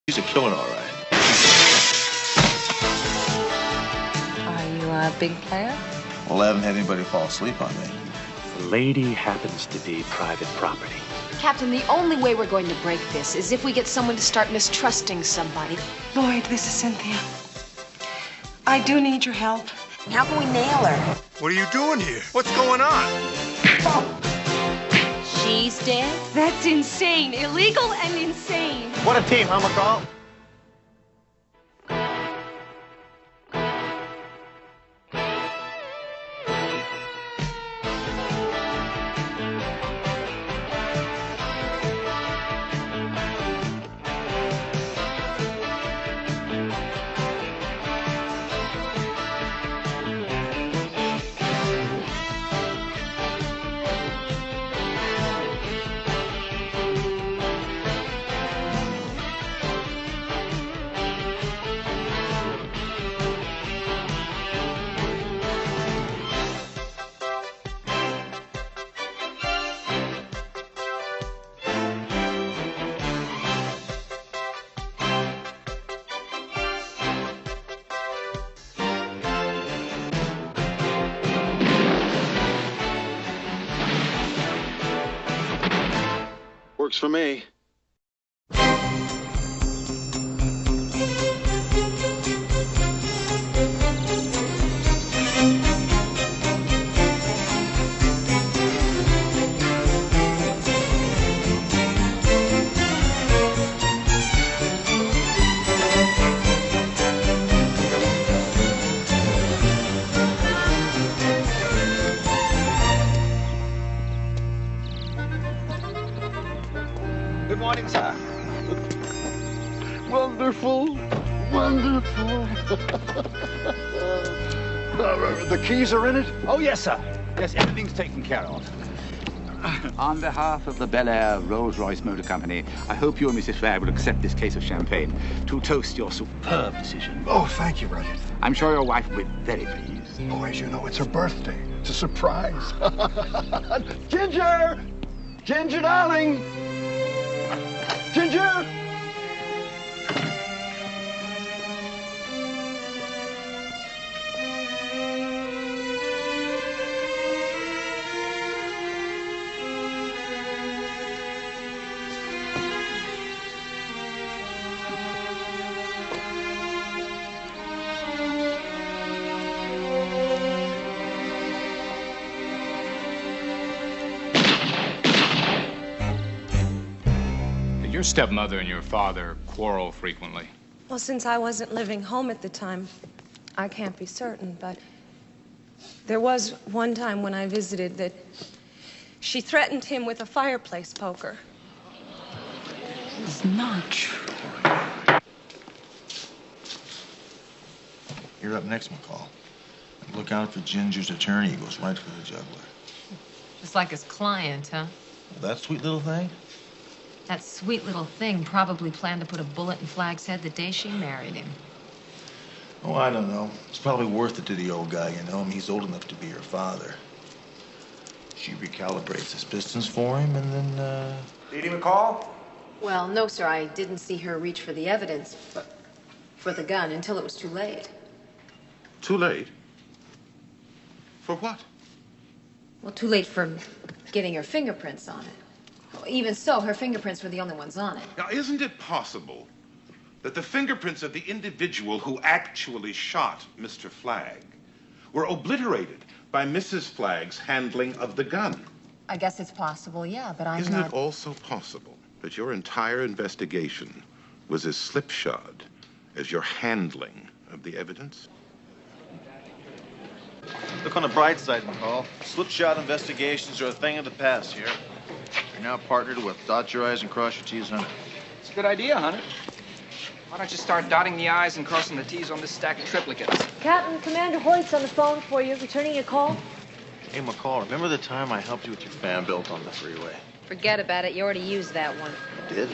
He's a killer, all right. Are you a big player? Well, I haven't had anybody fall asleep on me. The lady happens to be private property. Captain, the only way we're going to break this is if we get someone to start mistrusting somebody. Lloyd, this is Cynthia. I do need your help. How can we nail her? What are you doing here? What's going on? She's dead? That's insane. Illegal and insane. What a team, huh, McCall? Works for me. Good morning, sir. Wonderful. Wonderful. The keys are in it? Oh, yes, sir. Yes, everything's taken care of. On behalf of the Bel Air Rolls-Royce Motor Company, I hope you and Mrs. Flagg will accept this case of champagne to toast your superb decision. Oh, thank you, Radial. I'm sure your wife will be very pleased. Oh, as you know, it's her birthday. It's a surprise. Ginger! Ginger, darling! Ginger! Your stepmother and your father quarrel frequently. Well, since I wasn't living home at the time, I can't be certain, but there was one time when I visited that she threatened him with a fireplace poker. It's not true. You're up next, McCall. And look out for Ginger's attorney. He goes right for the jugular. Just like his client, huh? That sweet little thing? That sweet little thing probably planned to put a bullet in Flagg's head the day she married him. Oh, I don't know. It's probably worth it to the old guy, you know. I mean, he's old enough to be her father. She recalibrates his pistons for him, and then, Lady McCall? Well, no, sir. I didn't see her reach for the evidence, for the gun, until it was too late. Too late? For what? Well, too late for getting her fingerprints on it. Even so, her fingerprints were the only ones on it. Now, isn't it possible that the fingerprints of the individual who actually shot Mr. Flagg were obliterated by Mrs. Flagg's handling of the gun? I guess it's possible, yeah, but I'm Isn't not... it also possible that your entire investigation was as slipshod as your handling of the evidence? Look on the bright side, McCall. Slipshod investigations are a thing of the past here. You're now partnered with Dot Your I's and Cross Your T's, Hunter. It's a good idea, Hunter. Why don't you start dotting the I's and crossing the T's on this stack of triplicates? Captain, Commander Hoyt's on the phone for you, returning your call. Hey, McCall, remember the time I helped you with your fan belt on the freeway? Forget about it. You already used that one. I did?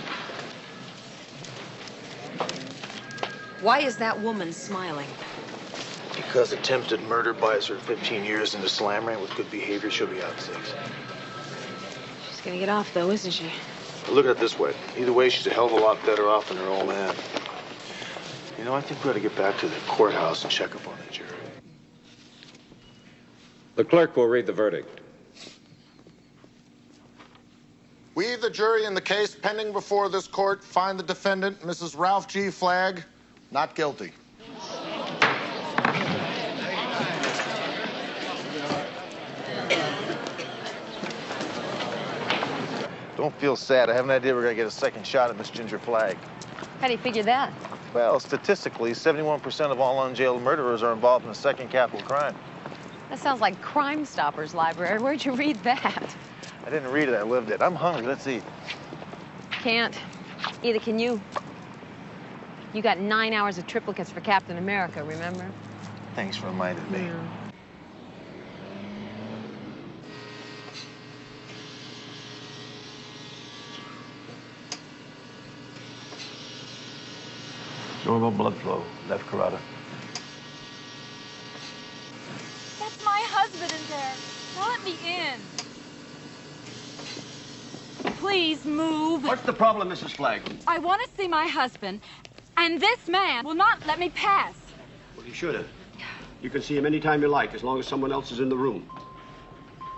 Why is that woman smiling? Because attempted murder buys her 15 years into slam rank with good behavior. She'll be out 6. She's gonna get off, though, isn't she? Look at it this way. Either way, she's a hell of a lot better off than her old man. You know, I think we ought to get back to the courthouse and check up on the jury. The clerk will read the verdict. We, the jury in the case pending before this court, find the defendant, Mrs. Ralph G. Flagg, not guilty. Don't feel sad. I have an idea we're going to get a second shot at Miss Ginger Flagg. How do you figure that? Well, statistically, 71% of all unjailed murderers are involved in a second capital crime. That sounds like Crime Stoppers library. Where'd you read that? I didn't read it, I lived it. I'm hungry. Let's eat. Can't. Either can you. You got 9 hours of triplicates for Captain America, remember? Thanks for reminding me. Yeah. Normal blood flow, left carotid. That's my husband in there. Now let me in. Please move. What's the problem, Mrs. Flagg? I want to see my husband, and this man will not let me pass. Well, you should have. You can see him anytime you like, as long as someone else is in the room.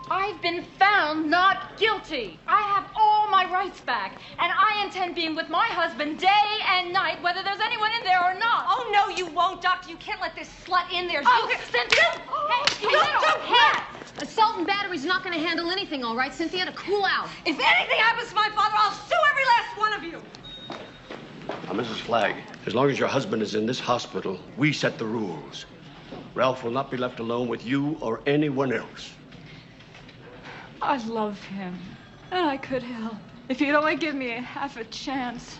I've been found not guilty. I have all my rights back, and I intend being with my husband day and night, whether there's anyone in there or not. Oh, no, you won't, Doctor. You can't let this slut in there. Oh, Cynthia! Hey, you little don't cat! Assault and battery's not going to handle anything, all right, Cynthia? To cool out. If anything happens to my father, I'll sue every last one of you. Now, Mrs. Flagg, as long as your husband is in this hospital, we set the rules. Ralph will not be left alone with you or anyone else. I love him, and I could help if you'd only give me half a chance.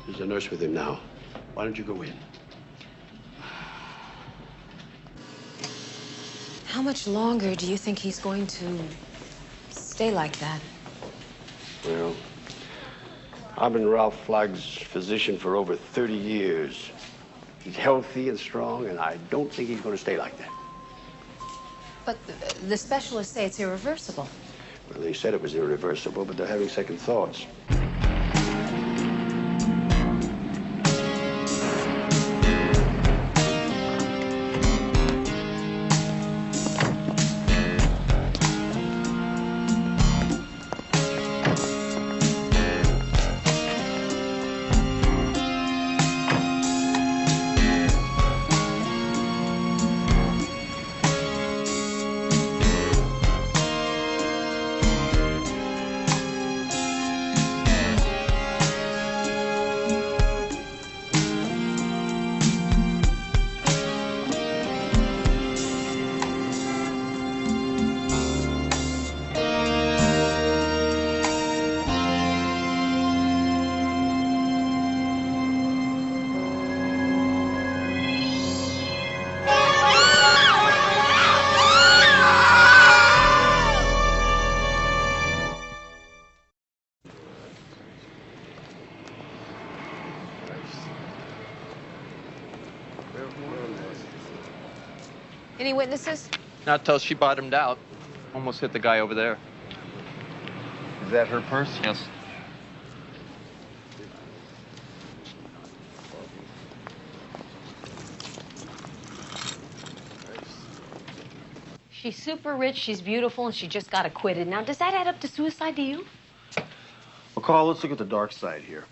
There's a nurse with him now. Why don't you go in? How much longer do you think he's going to stay like that? Well, I've been Ralph Flagg's physician for over 30 years. He's healthy and strong, and I don't think he's going to stay like that. But the specialists say it's irreversible. Well, they said it was irreversible, but they're having second thoughts. Any witnesses? Not till she bottomed out. Almost hit the guy over there. Is that her purse? Yes. She's super rich, she's beautiful, and she just got acquitted. Now, does that add up to suicide to you? McCall, let's look at the dark side here.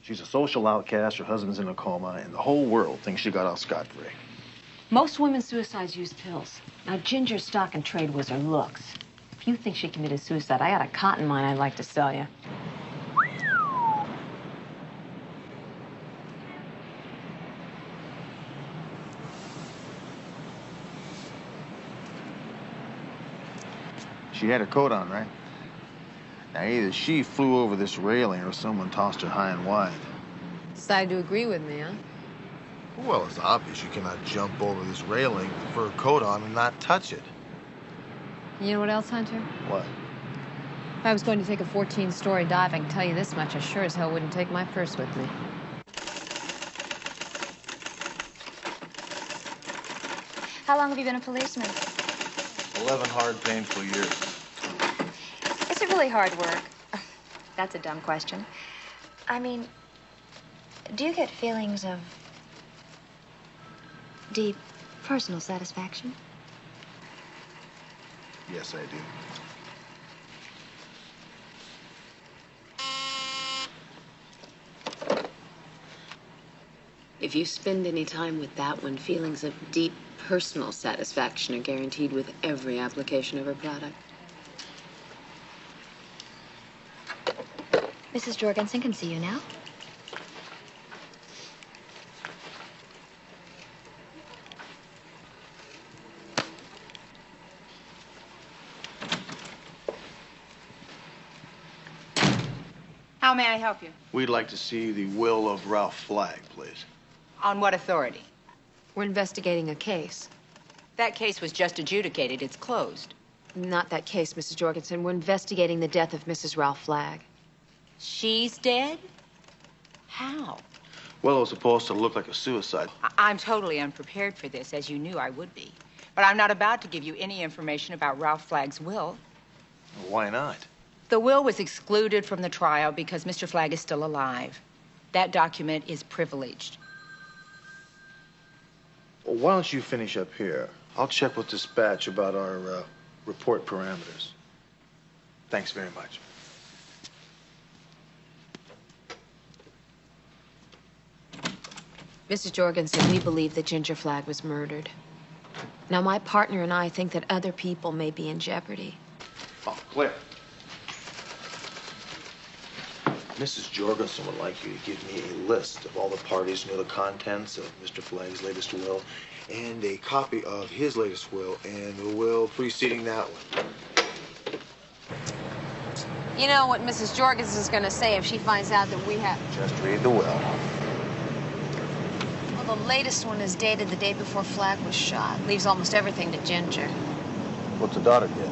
She's a social outcast, her husband's in a coma, and the whole world thinks she got off scot-free. Most women's suicides use pills. Now, Ginger's stock and trade was her looks. If you think she committed suicide, I got a cotton mine I'd like to sell you. She had her coat on, right? Now, either she flew over this railing or someone tossed her high and wide. Decided to agree with me, huh? Well, it's obvious you cannot jump over this railing with a fur coat on and not touch it. You know what else, Hunter? What? If I was going to take a 14-story dive, I can tell you this much. I sure as hell wouldn't take my purse with me. How long have you been a policeman? 11 hard, painful years. Is it really hard work? That's a dumb question. I mean, do you get feelings of deep personal satisfaction? Yes, I do. If you spend any time with that one, feelings of deep personal satisfaction are guaranteed with every application of her product. Mrs. Jorgensen can see you now. How may I help you? We'd like to see the will of Ralph Flagg, please. On what authority? We're investigating a case. That case was just adjudicated. It's closed. Not that case, Mrs. Jorgensen. We're investigating the death of Mrs. Ralph Flagg. She's dead? How? Well, it was supposed to look like a suicide. I'm totally unprepared for this, as you knew I would be. But I'm not about to give you any information about Ralph Flagg's will. Why not? The will was excluded from the trial because Mr. Flagg is still alive. That document is privileged. Well, why don't you finish up here? I'll check with dispatch about our report parameters. Thanks very much. Mrs. Jorgensen, we believe that Ginger Flagg was murdered. Now, my partner and I think that other people may be in jeopardy. Oh, Claire. Mrs. Jorgensen would like you to give me a list of all the parties who know the contents of Mr. Flagg's latest will and a copy of his latest will and the will preceding that one. You know what Mrs. Jorgensen's going to say if she finds out that we have... Just read the will. Well, the latest one is dated the day before Flagg was shot. Leaves almost everything to Ginger. What's the daughter get?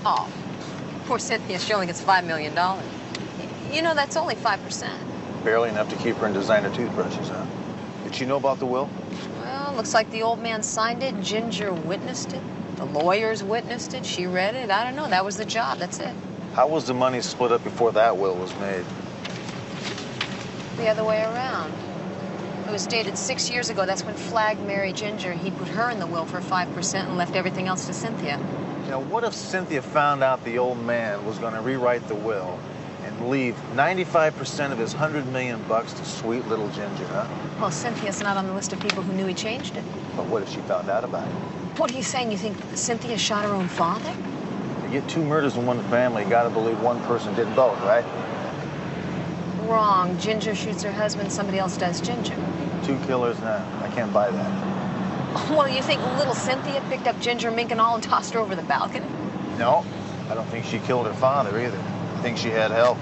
Oh, poor Cynthia. She only gets $5 million. You know, that's only 5%. Barely enough to keep her in designer toothbrushes, huh? Did she know about the will? Well, looks like the old man signed it. Ginger witnessed it. The lawyers witnessed it. She read it. I don't know. That was the job. That's it. How was the money split up before that will was made? The other way around. It was dated 6 years ago. That's when Flagg married Ginger. He put her in the will for 5% and left everything else to Cynthia. Now, what if Cynthia found out the old man was going to rewrite the will and leave 95% of his $100 million to sweet little Ginger, huh? Well, Cynthia's not on the list of people who knew he changed it. But what if she found out about it? What are you saying? You think Cynthia shot her own father? You get two murders in one family, you gotta believe one person did both, right? Wrong. Ginger shoots her husband, somebody else does Ginger. Two killers now. I can't buy that. Well, you think little Cynthia picked up Ginger, mink and all, and tossed her over the balcony? No, I don't think she killed her father either. I think she had help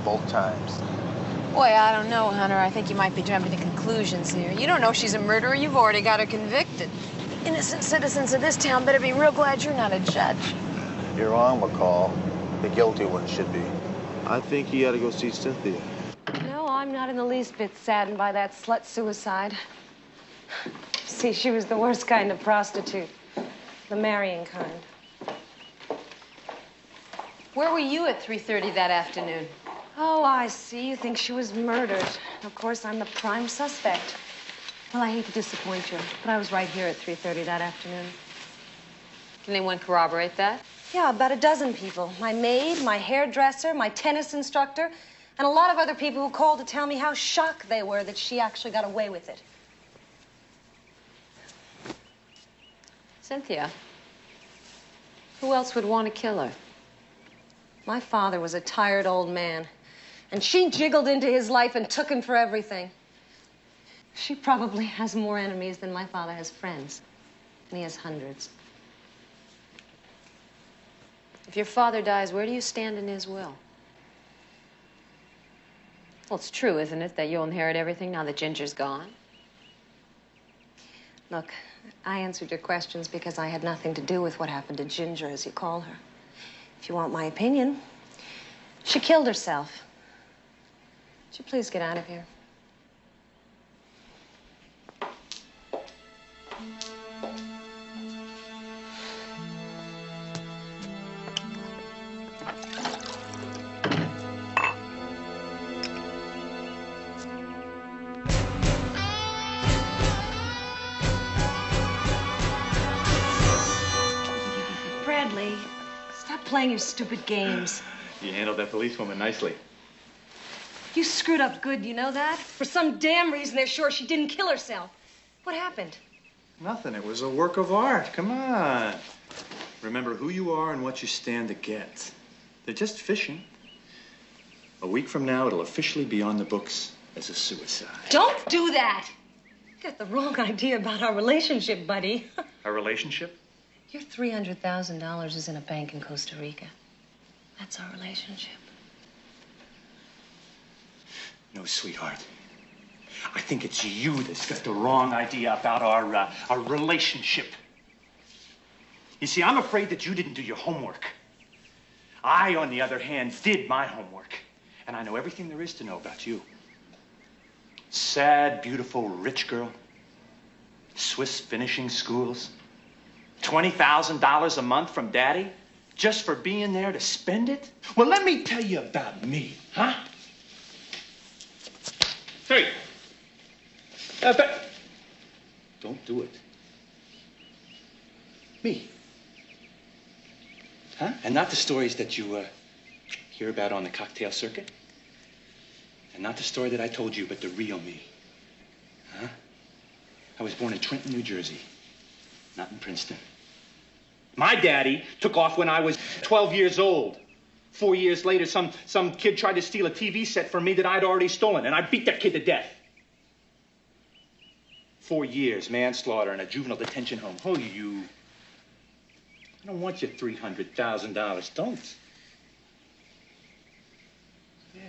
both times. Boy, I don't know, Hunter. I think you might be jumping to conclusions here. You don't know she's a murderer. You've already got her convicted. Innocent citizens of this town better be real glad you're not a judge. You're wrong, McCall. The guilty one should be. I think he ought to go see Cynthia. No, I'm not in the least bit saddened by that slut suicide. See, she was the worst kind of prostitute. The marrying kind. Where were you at 3:30 that afternoon? Oh, I see. You think she was murdered. Of course, I'm the prime suspect. Well, I hate to disappoint you, but I was right here at 3:30 that afternoon. Can anyone corroborate that? Yeah, about a dozen people. My maid, my hairdresser, my tennis instructor, and a lot of other people who called to tell me how shocked they were that she actually got away with it. Cynthia, who else would want to kill her? My father was a tired old man, and she jiggled into his life and took him for everything. She probably has more enemies than my father has friends, and he has hundreds. If your father dies, where do you stand in his will? Well, it's true, isn't it, that you'll inherit everything now that Ginger's gone? Look, I answered your questions because I had nothing to do with what happened to Ginger, as you call her. If you want my opinion, she killed herself. Would you please get out of here? playing your stupid games. You handled that policewoman nicely. You screwed up good, you know that? For some damn reason, they're sure she didn't kill herself. What happened? Nothing. It was a work of art. Come on. Remember who you are and what you stand to get. They're just fishing. A week from now, it'll officially be on the books as a suicide. Don't do that! You got the wrong idea about our relationship, buddy. Our relationship? Your $300,000 is in a bank in Costa Rica. That's our relationship. No, sweetheart. I think it's you that's got the wrong idea about our relationship. You see, I'm afraid that you didn't do your homework. I, on the other hand, did my homework. And I know everything there is to know about you. Sad, beautiful, rich girl. Swiss finishing schools. $20,000 a month from Daddy just for being there to spend it? Well, let me tell you about me, huh? Hey. Don't do it. Me. Huh? And not the stories that you hear about on the cocktail circuit. And not the story that I told you, but the real me. Huh? I was born in Trenton, New Jersey, not in Princeton. My daddy took off when I was 12 years old. 4 years later, some kid tried to steal a TV set from me that I'd already stolen, and I beat that kid to death. 4 years, manslaughter, in a juvenile detention home. Oh, you. I don't want your $300,000. Don't. Yeah.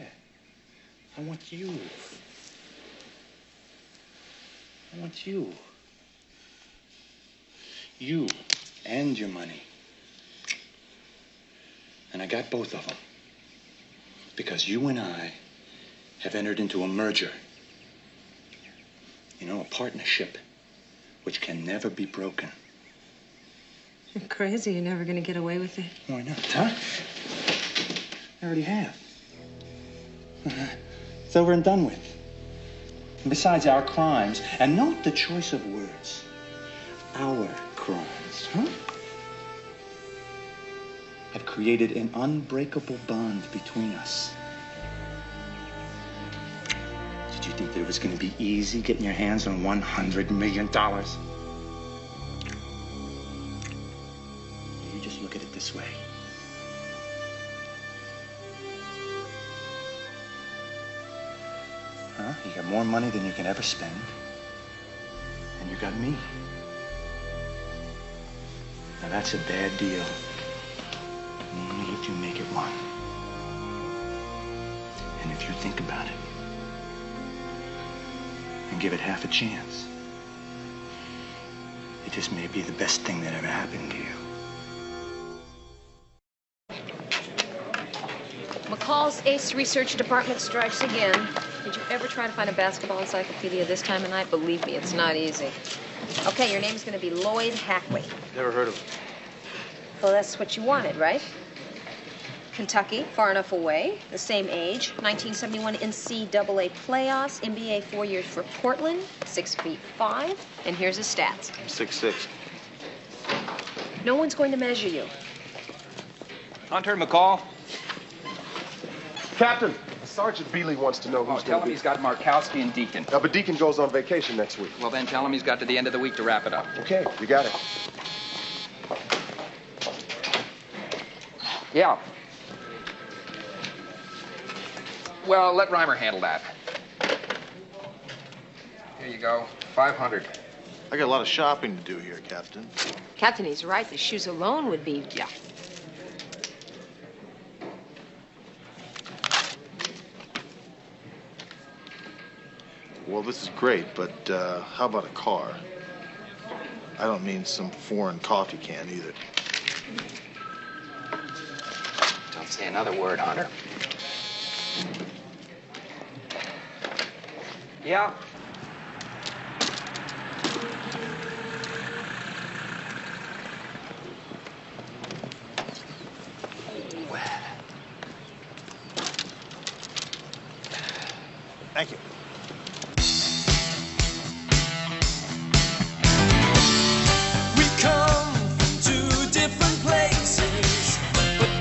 I want you. I want you. You and your money. And I got both of them. Because you and I have entered into a merger. You know, a partnership which can never be broken. You're crazy. You're never going to get away with it. Why not, huh? I already have. It's over and done with. And besides, our crimes, and note the choice of words, our crimes, huh? Have created an unbreakable bond between us. Did you think that it was going to be easy getting your hands on $100 million? You just look at it this way. Huh? You got more money than you can ever spend. And you got me. Now that's a bad deal. Only if you make it one. And if you think about it and give it half a chance, it just may be the best thing that ever happened to you. McCall's Ace Research Department strikes again. Did you ever try to find a basketball encyclopedia this time of night? Believe me, it's not easy. Okay, your name's going to be Lloyd Hackley. Never heard of him. Well, that's what you wanted, right? Kentucky, far enough away, the same age, 1971 NCAA playoffs, NBA 4 years for Portland, 6'5", and here's his stats. 6'6". No one's going to measure you. Hunter, McCall. Captain, Sergeant Bealey wants to know who's Tell going him to he's got Markowski and Deacon. But Deacon goes on vacation next week. Well, then tell him he's got to the end of the week to wrap it up. Okay, you got it. Yeah. Well, let Reimer handle that. Here you go, 500. I got a lot of shopping to do here, Captain. Captain, he's right. The shoes alone would be, yeah. Well, this is great, but how about a car? I don't mean some foreign coffee can either. Don't say another word, Hunter. Yeah. Thank you. We come from two different places, but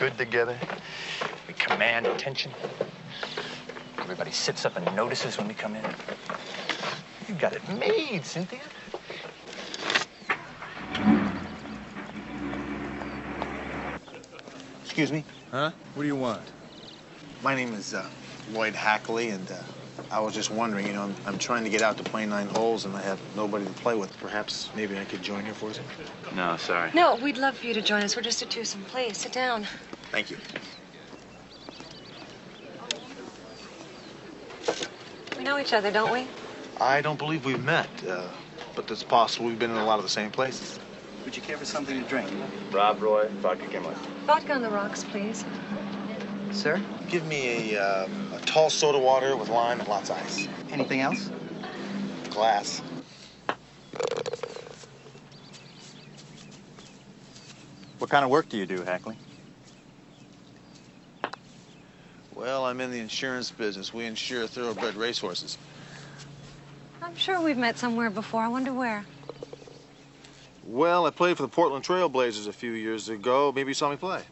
good together. We command attention. Everybody sits up and notices when we come in. You got it made, Cynthia. Excuse me? Huh? What do you want? My name is Lloyd Hackley, and I was just wondering, you know, I'm trying to get out to play 9 holes, and I have nobody to play with. Perhaps maybe I could join you for some? No, sorry. No, we'd love for you to join us. We're just a twosome. Please, sit down. Thank you. We know each other, don't we? I don't believe we've met, but it's possible we've been in a lot of the same places. Would you care for something to drink? Rob Roy, vodka Gimlet. Vodka on the rocks, please. Sir? Give me a tall soda water with lime and lots of ice. Anything else? Glass. What kind of work do you do, Hackley? Well, I'm in the insurance business. We insure thoroughbred racehorses. I'm sure we've met somewhere before. I wonder where. Well, I played for the Portland Trail Blazers a few years ago. Maybe you saw me play.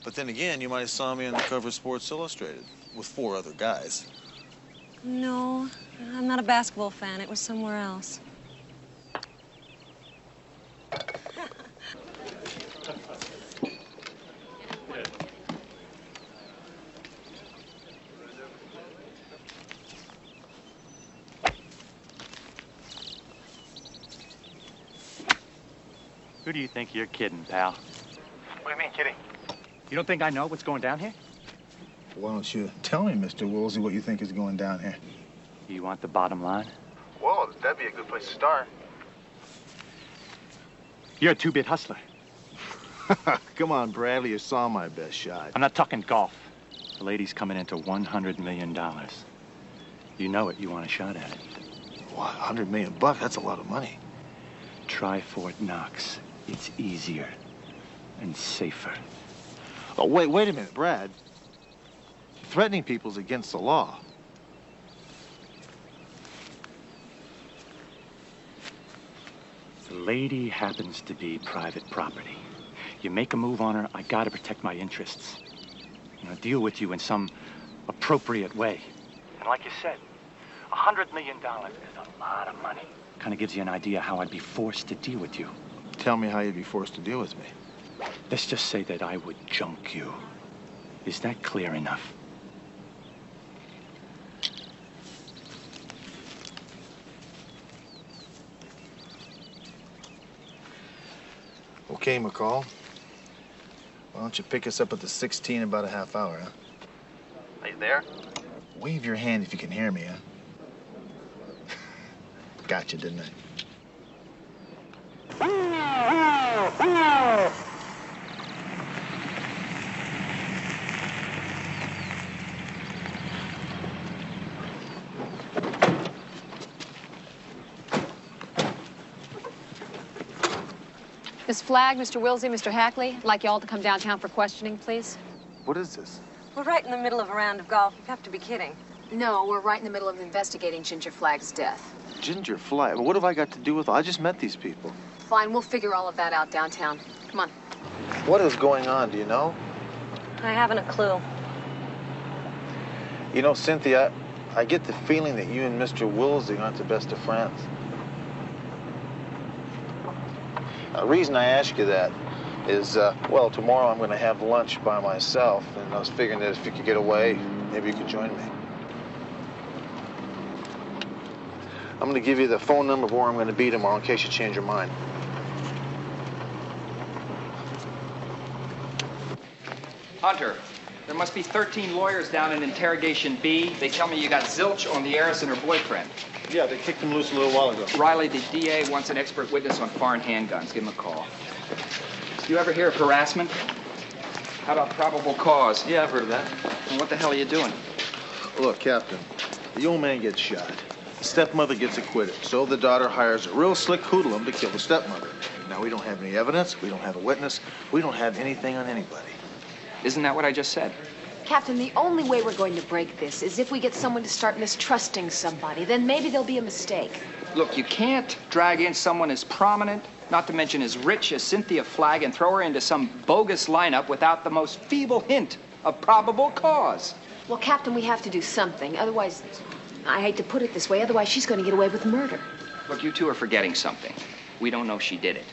But then again, you might have saw me on the cover of Sports Illustrated with 4 other guys. No, I'm not a basketball fan. It was somewhere else. Who do you think you're kidding, pal? What do you mean, kidding? You don't think I know what's going down here? Why don't you tell me, Mr. Woolsey, what you think is going down here? You want the bottom line? Well, that'd be a good place to start. You're a 2-bit hustler. Come on, Bradley, you saw my best shot. I'm not talking golf. The lady's coming into $100 million. You know it. You want a shot at it. What, $100 million bucks? That's a lot of money. Try Fort Knox. It's easier and safer. Oh, wait a minute, Brad. Threatening people's against the law. The lady happens to be private property. You make a move on her, I gotta protect my interests. You know, deal with you in some appropriate way. And like you said, $100 million is a lot of money. Kind of gives you an idea how I'd be forced to deal with you. Tell me how you'd be forced to deal with me. Let's just say that I would junk you. Is that clear enough? Okay, McCall. Why don't you pick us up at the 16 in about a half hour, huh? Are you there? Wave your hand if you can hear me, huh? Gotcha, didn't I? Miss Flagg, Mr. Wilsey, Mr. Hackley, I'd like you all to come downtown for questioning, please. What is this? We're right in the middle of a round of golf. You have to be kidding. No, we're right in the middle of investigating Ginger Flagg's death. Ginger Flag? What have I got to do with it? I just met these people. Fine, we'll figure all of that out downtown. Come on. What is going on, do you know? I haven't a clue. You know, Cynthia, I get the feeling that you and Mr. Woolsey aren't the best of friends. The reason I ask you that is, well, tomorrow I'm going to have lunch by myself, and I was figuring that if you could get away, maybe you could join me. I'm going to give you the phone number of where I'm going to be tomorrow in case you change your mind. Hunter, there must be 13 lawyers down in Interrogation B. They tell me you got zilch on the heiress and her boyfriend. Yeah, they kicked him loose a little while ago. Riley, the DA wants an expert witness on foreign handguns. Give him a call. You ever hear of harassment? How about probable cause? Yeah, I've heard of that. And what the hell are you doing? Look, Captain, the old man gets shot. The stepmother gets acquitted. So the daughter hires a real slick hoodlum to kill the stepmother. Now, we don't have any evidence. We don't have a witness. We don't have anything on anybody. Isn't that what I just said? Captain, the only way we're going to break this is if we get someone to start mistrusting somebody. Then maybe there'll be a mistake. Look, you can't drag in someone as prominent Not to mention as rich as Cynthia Flagg and throw her into some bogus lineup without the most feeble hint of probable cause. Well, Captain, we have to do something. Otherwise, I hate to put it this way, otherwise she's going to get away with murder. Look, you two are forgetting something. We don't know she did it.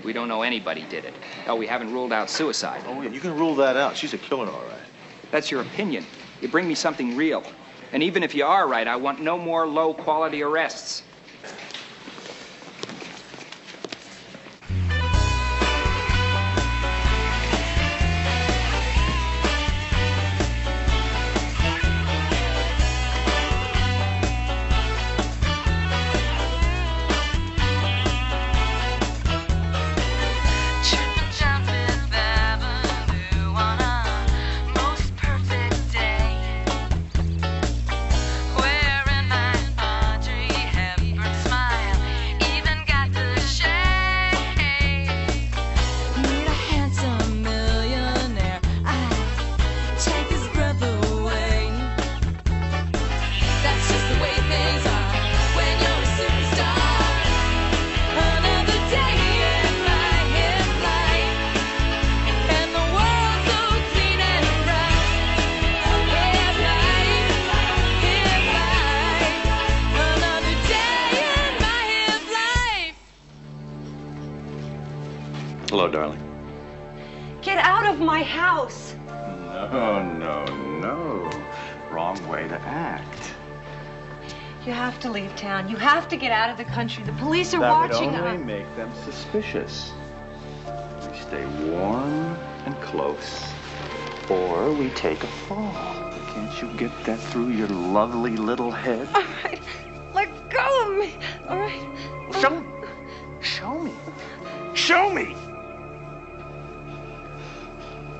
We don't know anybody did it. Oh, we haven't ruled out suicide. Oh, yeah, you can rule that out. She's a killer, all right. That's your opinion. You bring me something real. And even if you are right, I want no more low-quality arrests. Hello, darling. Get out of my house. No, no, no. Wrong way to act. You have to leave town. You have to get out of the country. The police are That watching would only us. make them suspicious. We stay warm and close, or we take a fall. Can't you get that through your lovely little head? All right. Let go of me. All right. Show me. Show me.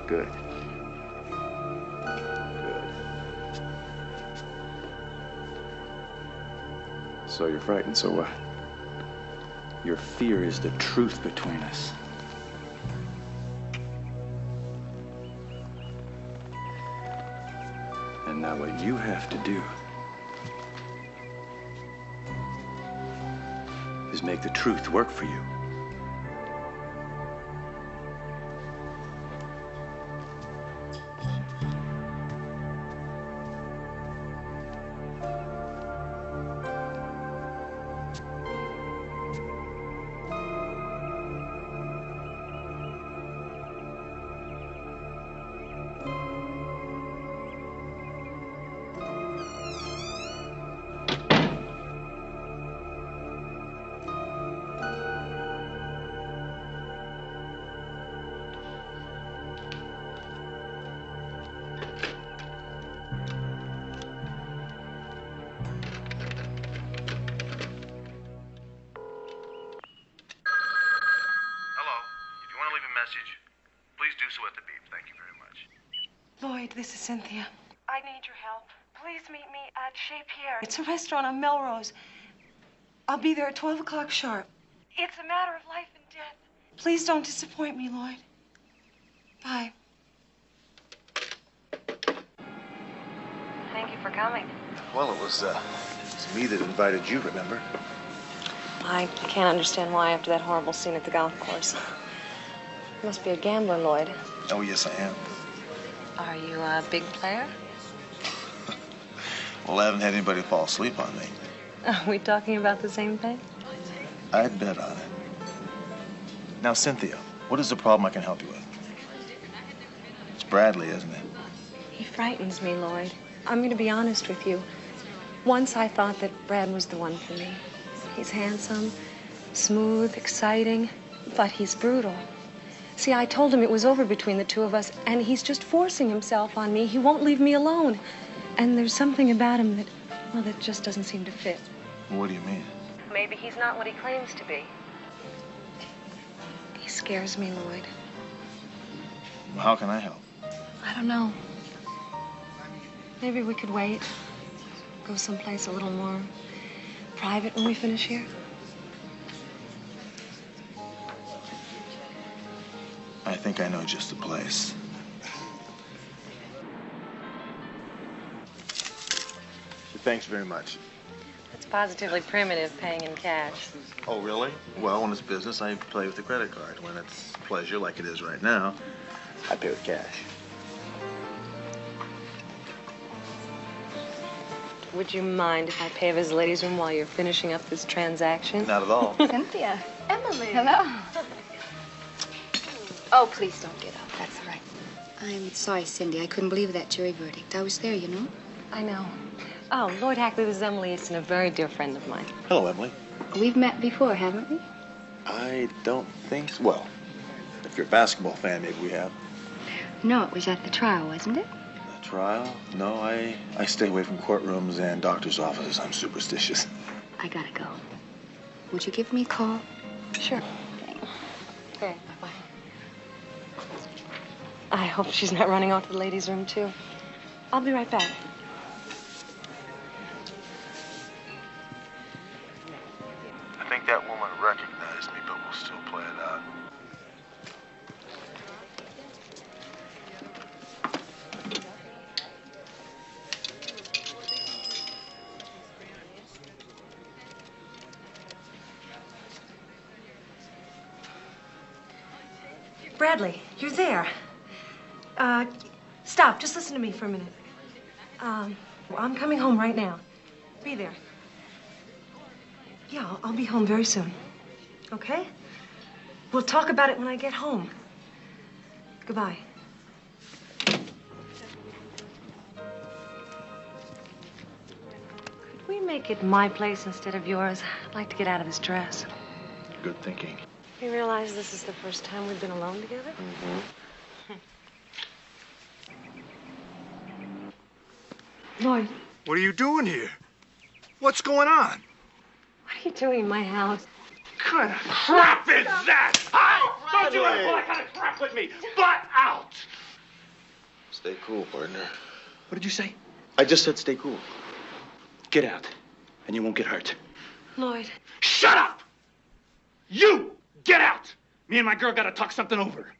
Good. So you're frightened, so what? Your fear is the truth between us. And now what you have to do is make the truth work for you. Lloyd, this is Cynthia. I need your help. Please meet me at Chez Pierre. It's a restaurant on Melrose. I'll be there at 12 o'clock sharp. It's a matter of life and death. Please don't disappoint me, Lloyd. Bye. Thank you for coming. Well, it was me that invited you, remember? I can't understand why after that horrible scene at the golf course. You must be a gambler, Lloyd. Oh, yes, I am. Are you a big player? Well, I haven't had anybody fall asleep on me. Are we talking about the same thing? I'd bet on it. Now, Cynthia, what is the problem I can help you with? It's Bradley, isn't it? He frightens me, Lloyd. I'm going to be honest with you. Once I thought that Brad was the one for me. He's handsome, smooth, exciting, but he's brutal. See, I told him it was over between the two of us, and he's just forcing himself on me. He won't leave me alone. And there's something about him that, well, that just doesn't seem to fit. What do you mean? Maybe he's not what he claims to be. He scares me, Lloyd. Well, how can I help? I don't know. Maybe we could wait. Go someplace a little more private when we finish here. I think I know just the place. Thanks very much. That's positively primitive, paying in cash. Oh, really? Well, when it's business, I play with the credit card. When it's pleasure, like it is right now, I pay with cash. Would you mind if I pay of his ladies' room while you're finishing up this transaction? Not at all. Cynthia. Emily. Hello. Oh, please don't get up. That's all right. I'm sorry, Cindy. I couldn't believe that jury verdict. I was there, you know. I know. Oh, Lord Hackley, this is Emily Easton, a very dear friend of mine. Hello, Emily. We've met before, haven't we? I don't think so. Well, if you're a basketball fan, maybe we have. No, it was at the trial, wasn't it? The trial? No, I stay away from courtrooms and doctor's offices. I'm superstitious. I gotta go. Would you give me a call? Sure. Okay, bye-bye. I hope she's not running off to the ladies' room, too. I'll be right back. I think that woman recognized me, but we'll still play it out. Bradley, you're there. Stop. Just listen to me for a minute. I'm coming home right now. Be there. Yeah, I'll be home very soon. Okay? We'll talk about it when I get home. Goodbye. Could we make it my place instead of yours? I'd like to get out of this dress. Good thinking. You realize this is the first time we've been alone together? Lloyd, What are you doing here? What's going on? what are you doing in my house? What kind of crap is that? Don't you ever pull that kind of crap with me. Butt out. Stay cool, partner. What did you say? I just said stay cool. Get out, and you won't get hurt. Lloyd. Shut up! You get out! Me and my girl gotta talk something over.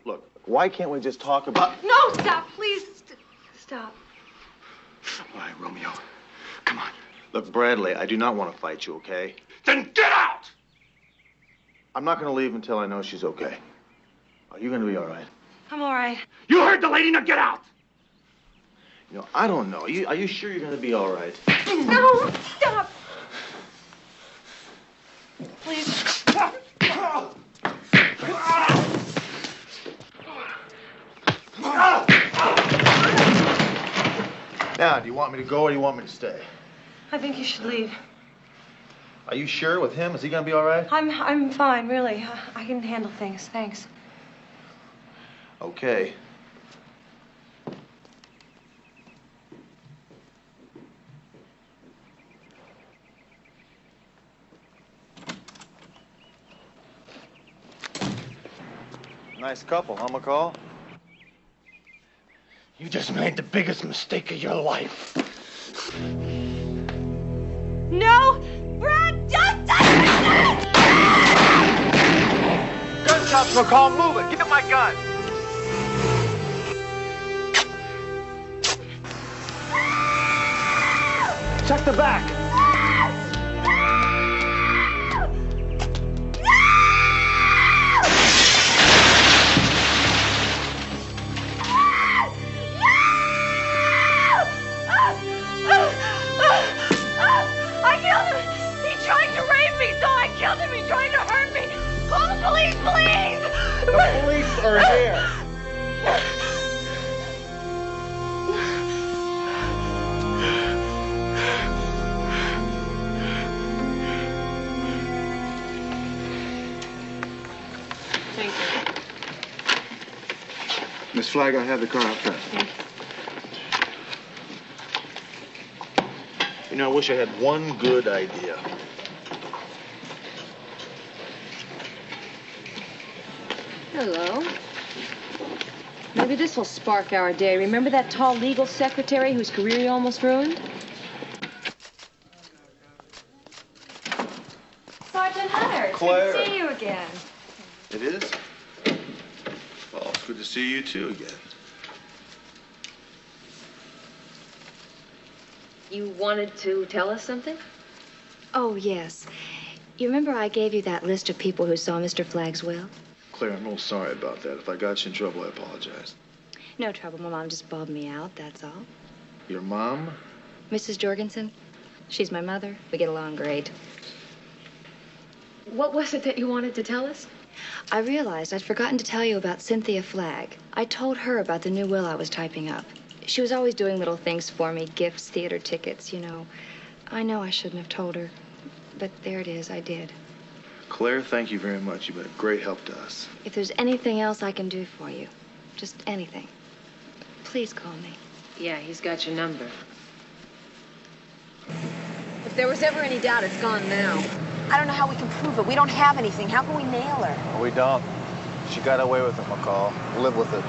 Look, why can't we just talk about... No, stop, please. Stop. All right, Romeo. Come on. Look, Bradley, I do not want to fight you, okay? Then get out! I'm not going to leave until I know she's okay. Are you going to be all right? I'm all right. You heard the lady, now get out! You know, I don't know. Are you sure you're going to be all right? No, stop. Please. Now, do you want me to go or do you want me to stay? I think you should leave. Are you sure with him? Is he going to be all right? I'm fine, really. I can handle things. Thanks. Okay. Nice couple, huh, McCall? You just made the biggest mistake of your life. No! Brad, don't touch me! Gunshots, McCall, move it. Give my gun. Check the back. I killed him! He tried to rape me, so I killed him! He tried to hurt me! Call the police, please! The police are here. Thank you. Miss Flagg, I have the car out front. You know, I wish I had one good idea. Hello. Maybe this will spark our day. Remember that tall legal secretary whose career you almost ruined? Sergeant Hunter, it's Claire. good to see you again. It is? Well, it's good to see you, too, again. You wanted to tell us something? Oh, yes. You remember I gave you that list of people who saw Mr. Flagg's will? Claire, I'm real sorry about that. If I got you in trouble, I apologize. No trouble. My mom just bawled me out, that's all. Your mom? Mrs. Jorgensen. She's my mother. We get along great. What was it that you wanted to tell us? I realized I'd forgotten to tell you about Cynthia Flagg. I told her about the new will I was typing up. She was always doing little things for me, gifts, theater tickets, you know. I know I shouldn't have told her, but there it is, I did. Claire, thank you very much. You've been a great help to us. If there's anything else I can do for you, just anything, please call me. Yeah, he's got your number. If there was ever any doubt, it's gone now. I don't know how we can prove it. We don't have anything. How can we nail her? We don't. She got away with it, McCall. We'll live with it.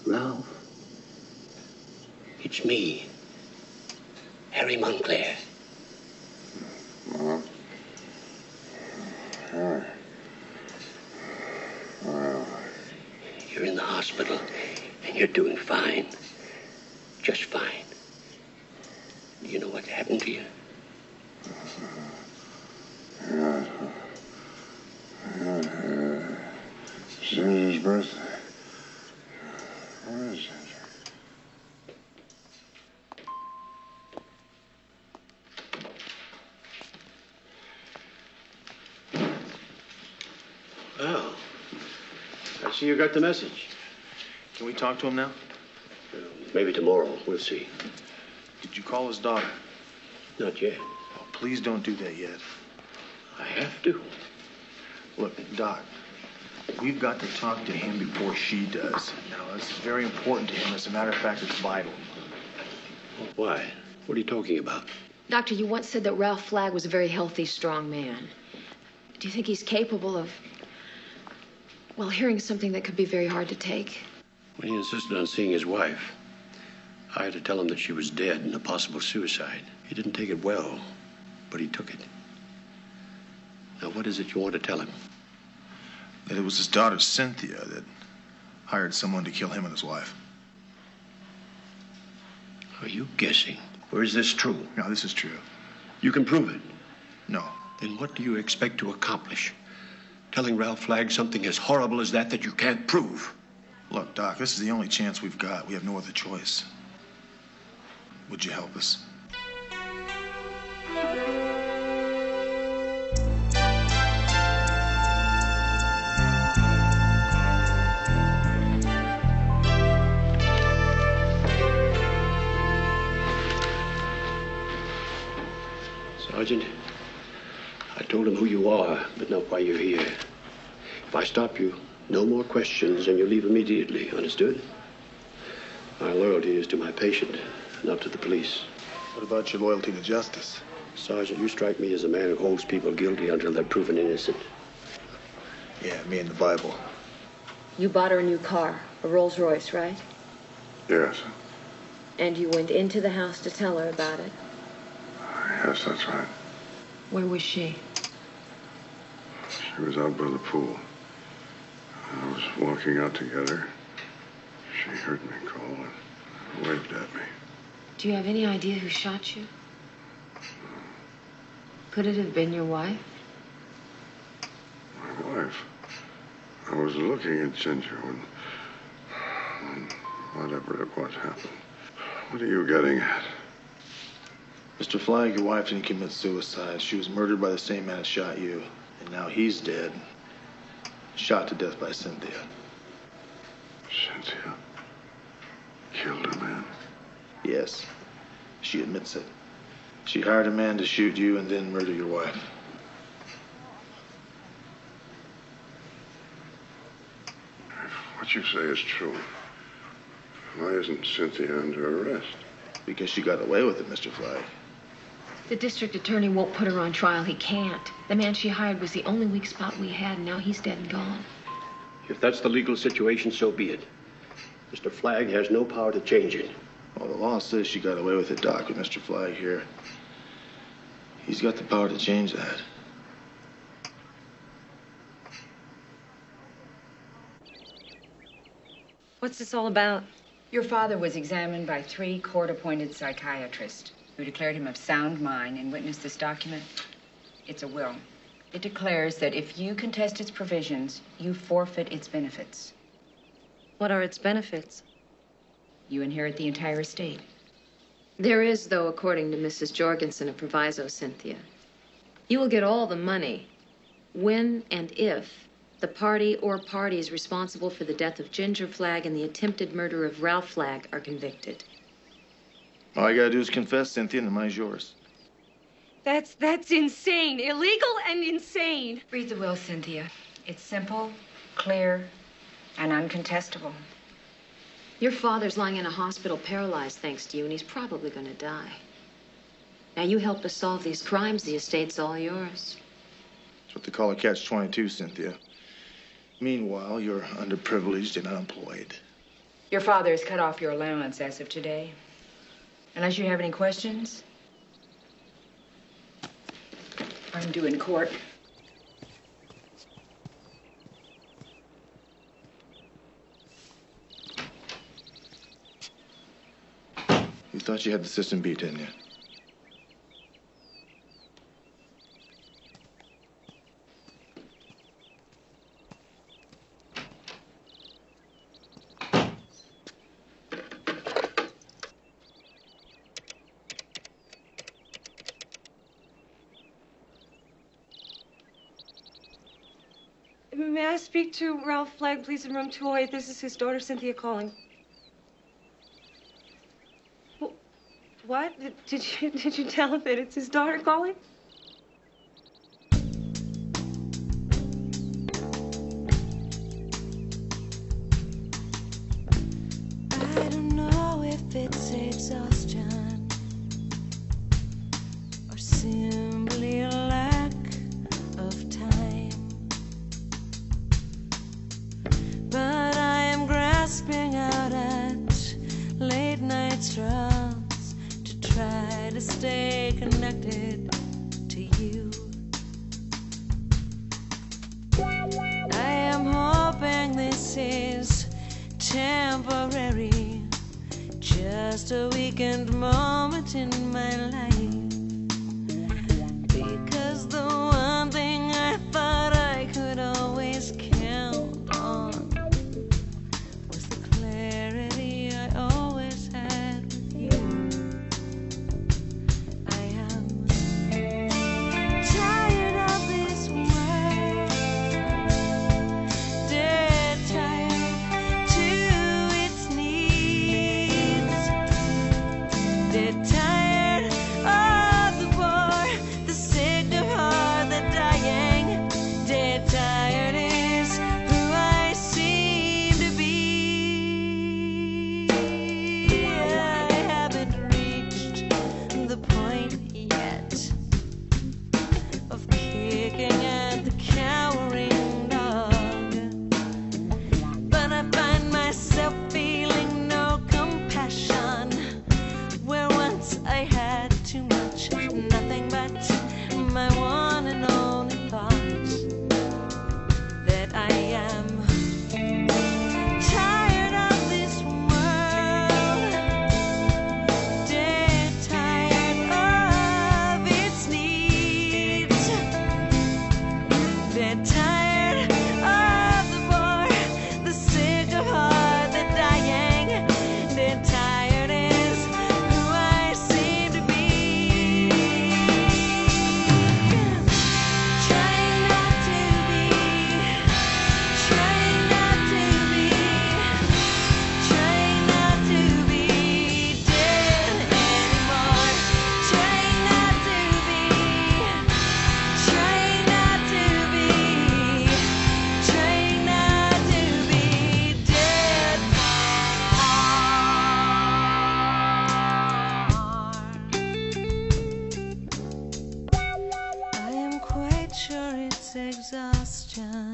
Ralph, it's me, Harry Montclair. Mom. You're in the hospital, and you're doing fine. Just fine. Do you know what happened to you? Ginger's birthday. Where is Ginger? Well, I see you got the message. Can we talk to him now? Maybe tomorrow. We'll see. Did you call his daughter? Not yet. Oh, please don't do that yet. I have to. Look, Doc, we've got to talk to him before she does. Now, this is very important to him. As a matter of fact, it's vital. Why? What are you talking about? Doctor, you once said that Ralph Flagg was a very healthy, strong man. Do you think he's capable of, well, hearing something that could be very hard to take? When he insisted on seeing his wife, I had to tell him that she was dead and a possible suicide. He didn't take it well, but he took it. Now, what is it you want to tell him? That it was his daughter, Cynthia, that hired someone to kill him and his wife. Are you guessing? Or is this true? No, this is true. You can prove it. No. Then what do you expect to accomplish? Telling Ralph Flagg something as horrible as that you can't prove? Look, Doc, this is the only chance we've got. We have no other choice. Would you help us? Sergeant, I told him who you are, but not why you're here. If I stop you, no more questions, and you leave immediately. Understood? My loyalty is to my patient, not to the police. What about your loyalty to justice? Sergeant, you strike me as a man who holds people guilty until they're proven innocent. Yeah, me and the Bible. You bought her a new car, a Rolls Royce, right? Yes. And you went into the house to tell her about it. Yes, that's right. Where was she? She was out by the pool. I was walking out together. She heard me call and waved at me. Do you have any idea who shot you? Could it have been your wife? My wife? I was looking at Ginger when whatever it was happened. What are you getting at? Mr. Flagg, your wife didn't commit suicide. She was murdered by the same man that shot you. And now he's dead. Shot to death by Cynthia. Cynthia killed a man? Yes. She admits it. She hired a man to shoot you and then murder your wife. If what you say is true, why isn't Cynthia under arrest? Because she got away with it, Mr. Flagg. The district attorney won't put her on trial. He can't. The man she hired was the only weak spot we had, and now he's dead and gone. If that's the legal situation, so be it. Mr. Flagg has no power to change it. Well, the law says she got away with it, Doc, with Mr. Flagg here. He's got the power to change that. What's this all about? Your father was examined by 3 court-appointed psychiatrists who declared him of sound mind and witnessed this document. It's a will. It declares that if you contest its provisions, you forfeit its benefits. What are its benefits? You inherit the entire estate. There is, though, according to Mrs. Jorgensen, a proviso, Cynthia. You will get all the money when and if the party or parties responsible for the death of Ginger Flagg and the attempted murder of Ralph Flagg are convicted. All you gotta do is confess, Cynthia, and the money's yours. That's insane. Illegal and insane. Read the will, Cynthia. It's simple, clear, and uncontestable. Your father's lying in a hospital paralyzed thanks to you, and he's probably going to die. Now, you help us solve these crimes, the estate's all yours. That's what they call a catch-22, Cynthia. Meanwhile, you're underprivileged and unemployed. Your father has cut off your allowance as of today. Unless you have any questions, I'm due in court. You thought you had the system beat, didn't you? May I speak to Ralph Flagg, please, in room 208? This is his daughter, Cynthia, calling. What? Did you tell him that it's his daughter calling? I don't know if it's exhaustion or simply a lack of time, but I am grasping out at late night straws to try to stay connected to you. I am hoping this is temporary, just a weekend moment in my life, because the one thing I thought I could always count on was the clarity I always had with you. I am tired of this world, dead tired to its needs, dead tired of the poor, the sick, the hard, the dying. Dead tired is who I seem to be. I haven't reached the point yet of kicking at the cowering dog, but I find myself feeling no compassion where once I had too much, nothing but my one and only thought, that I am tired of this world, dead tired of its needs, dead tired of the poor, the sick of heart, the dying. Dead tired is who I seem to be. Trying not to be, trying not to be, trying not to be dead anymore. Trying not to be, trying not to be, trying not to be dead. I am quite sure it's exhaustion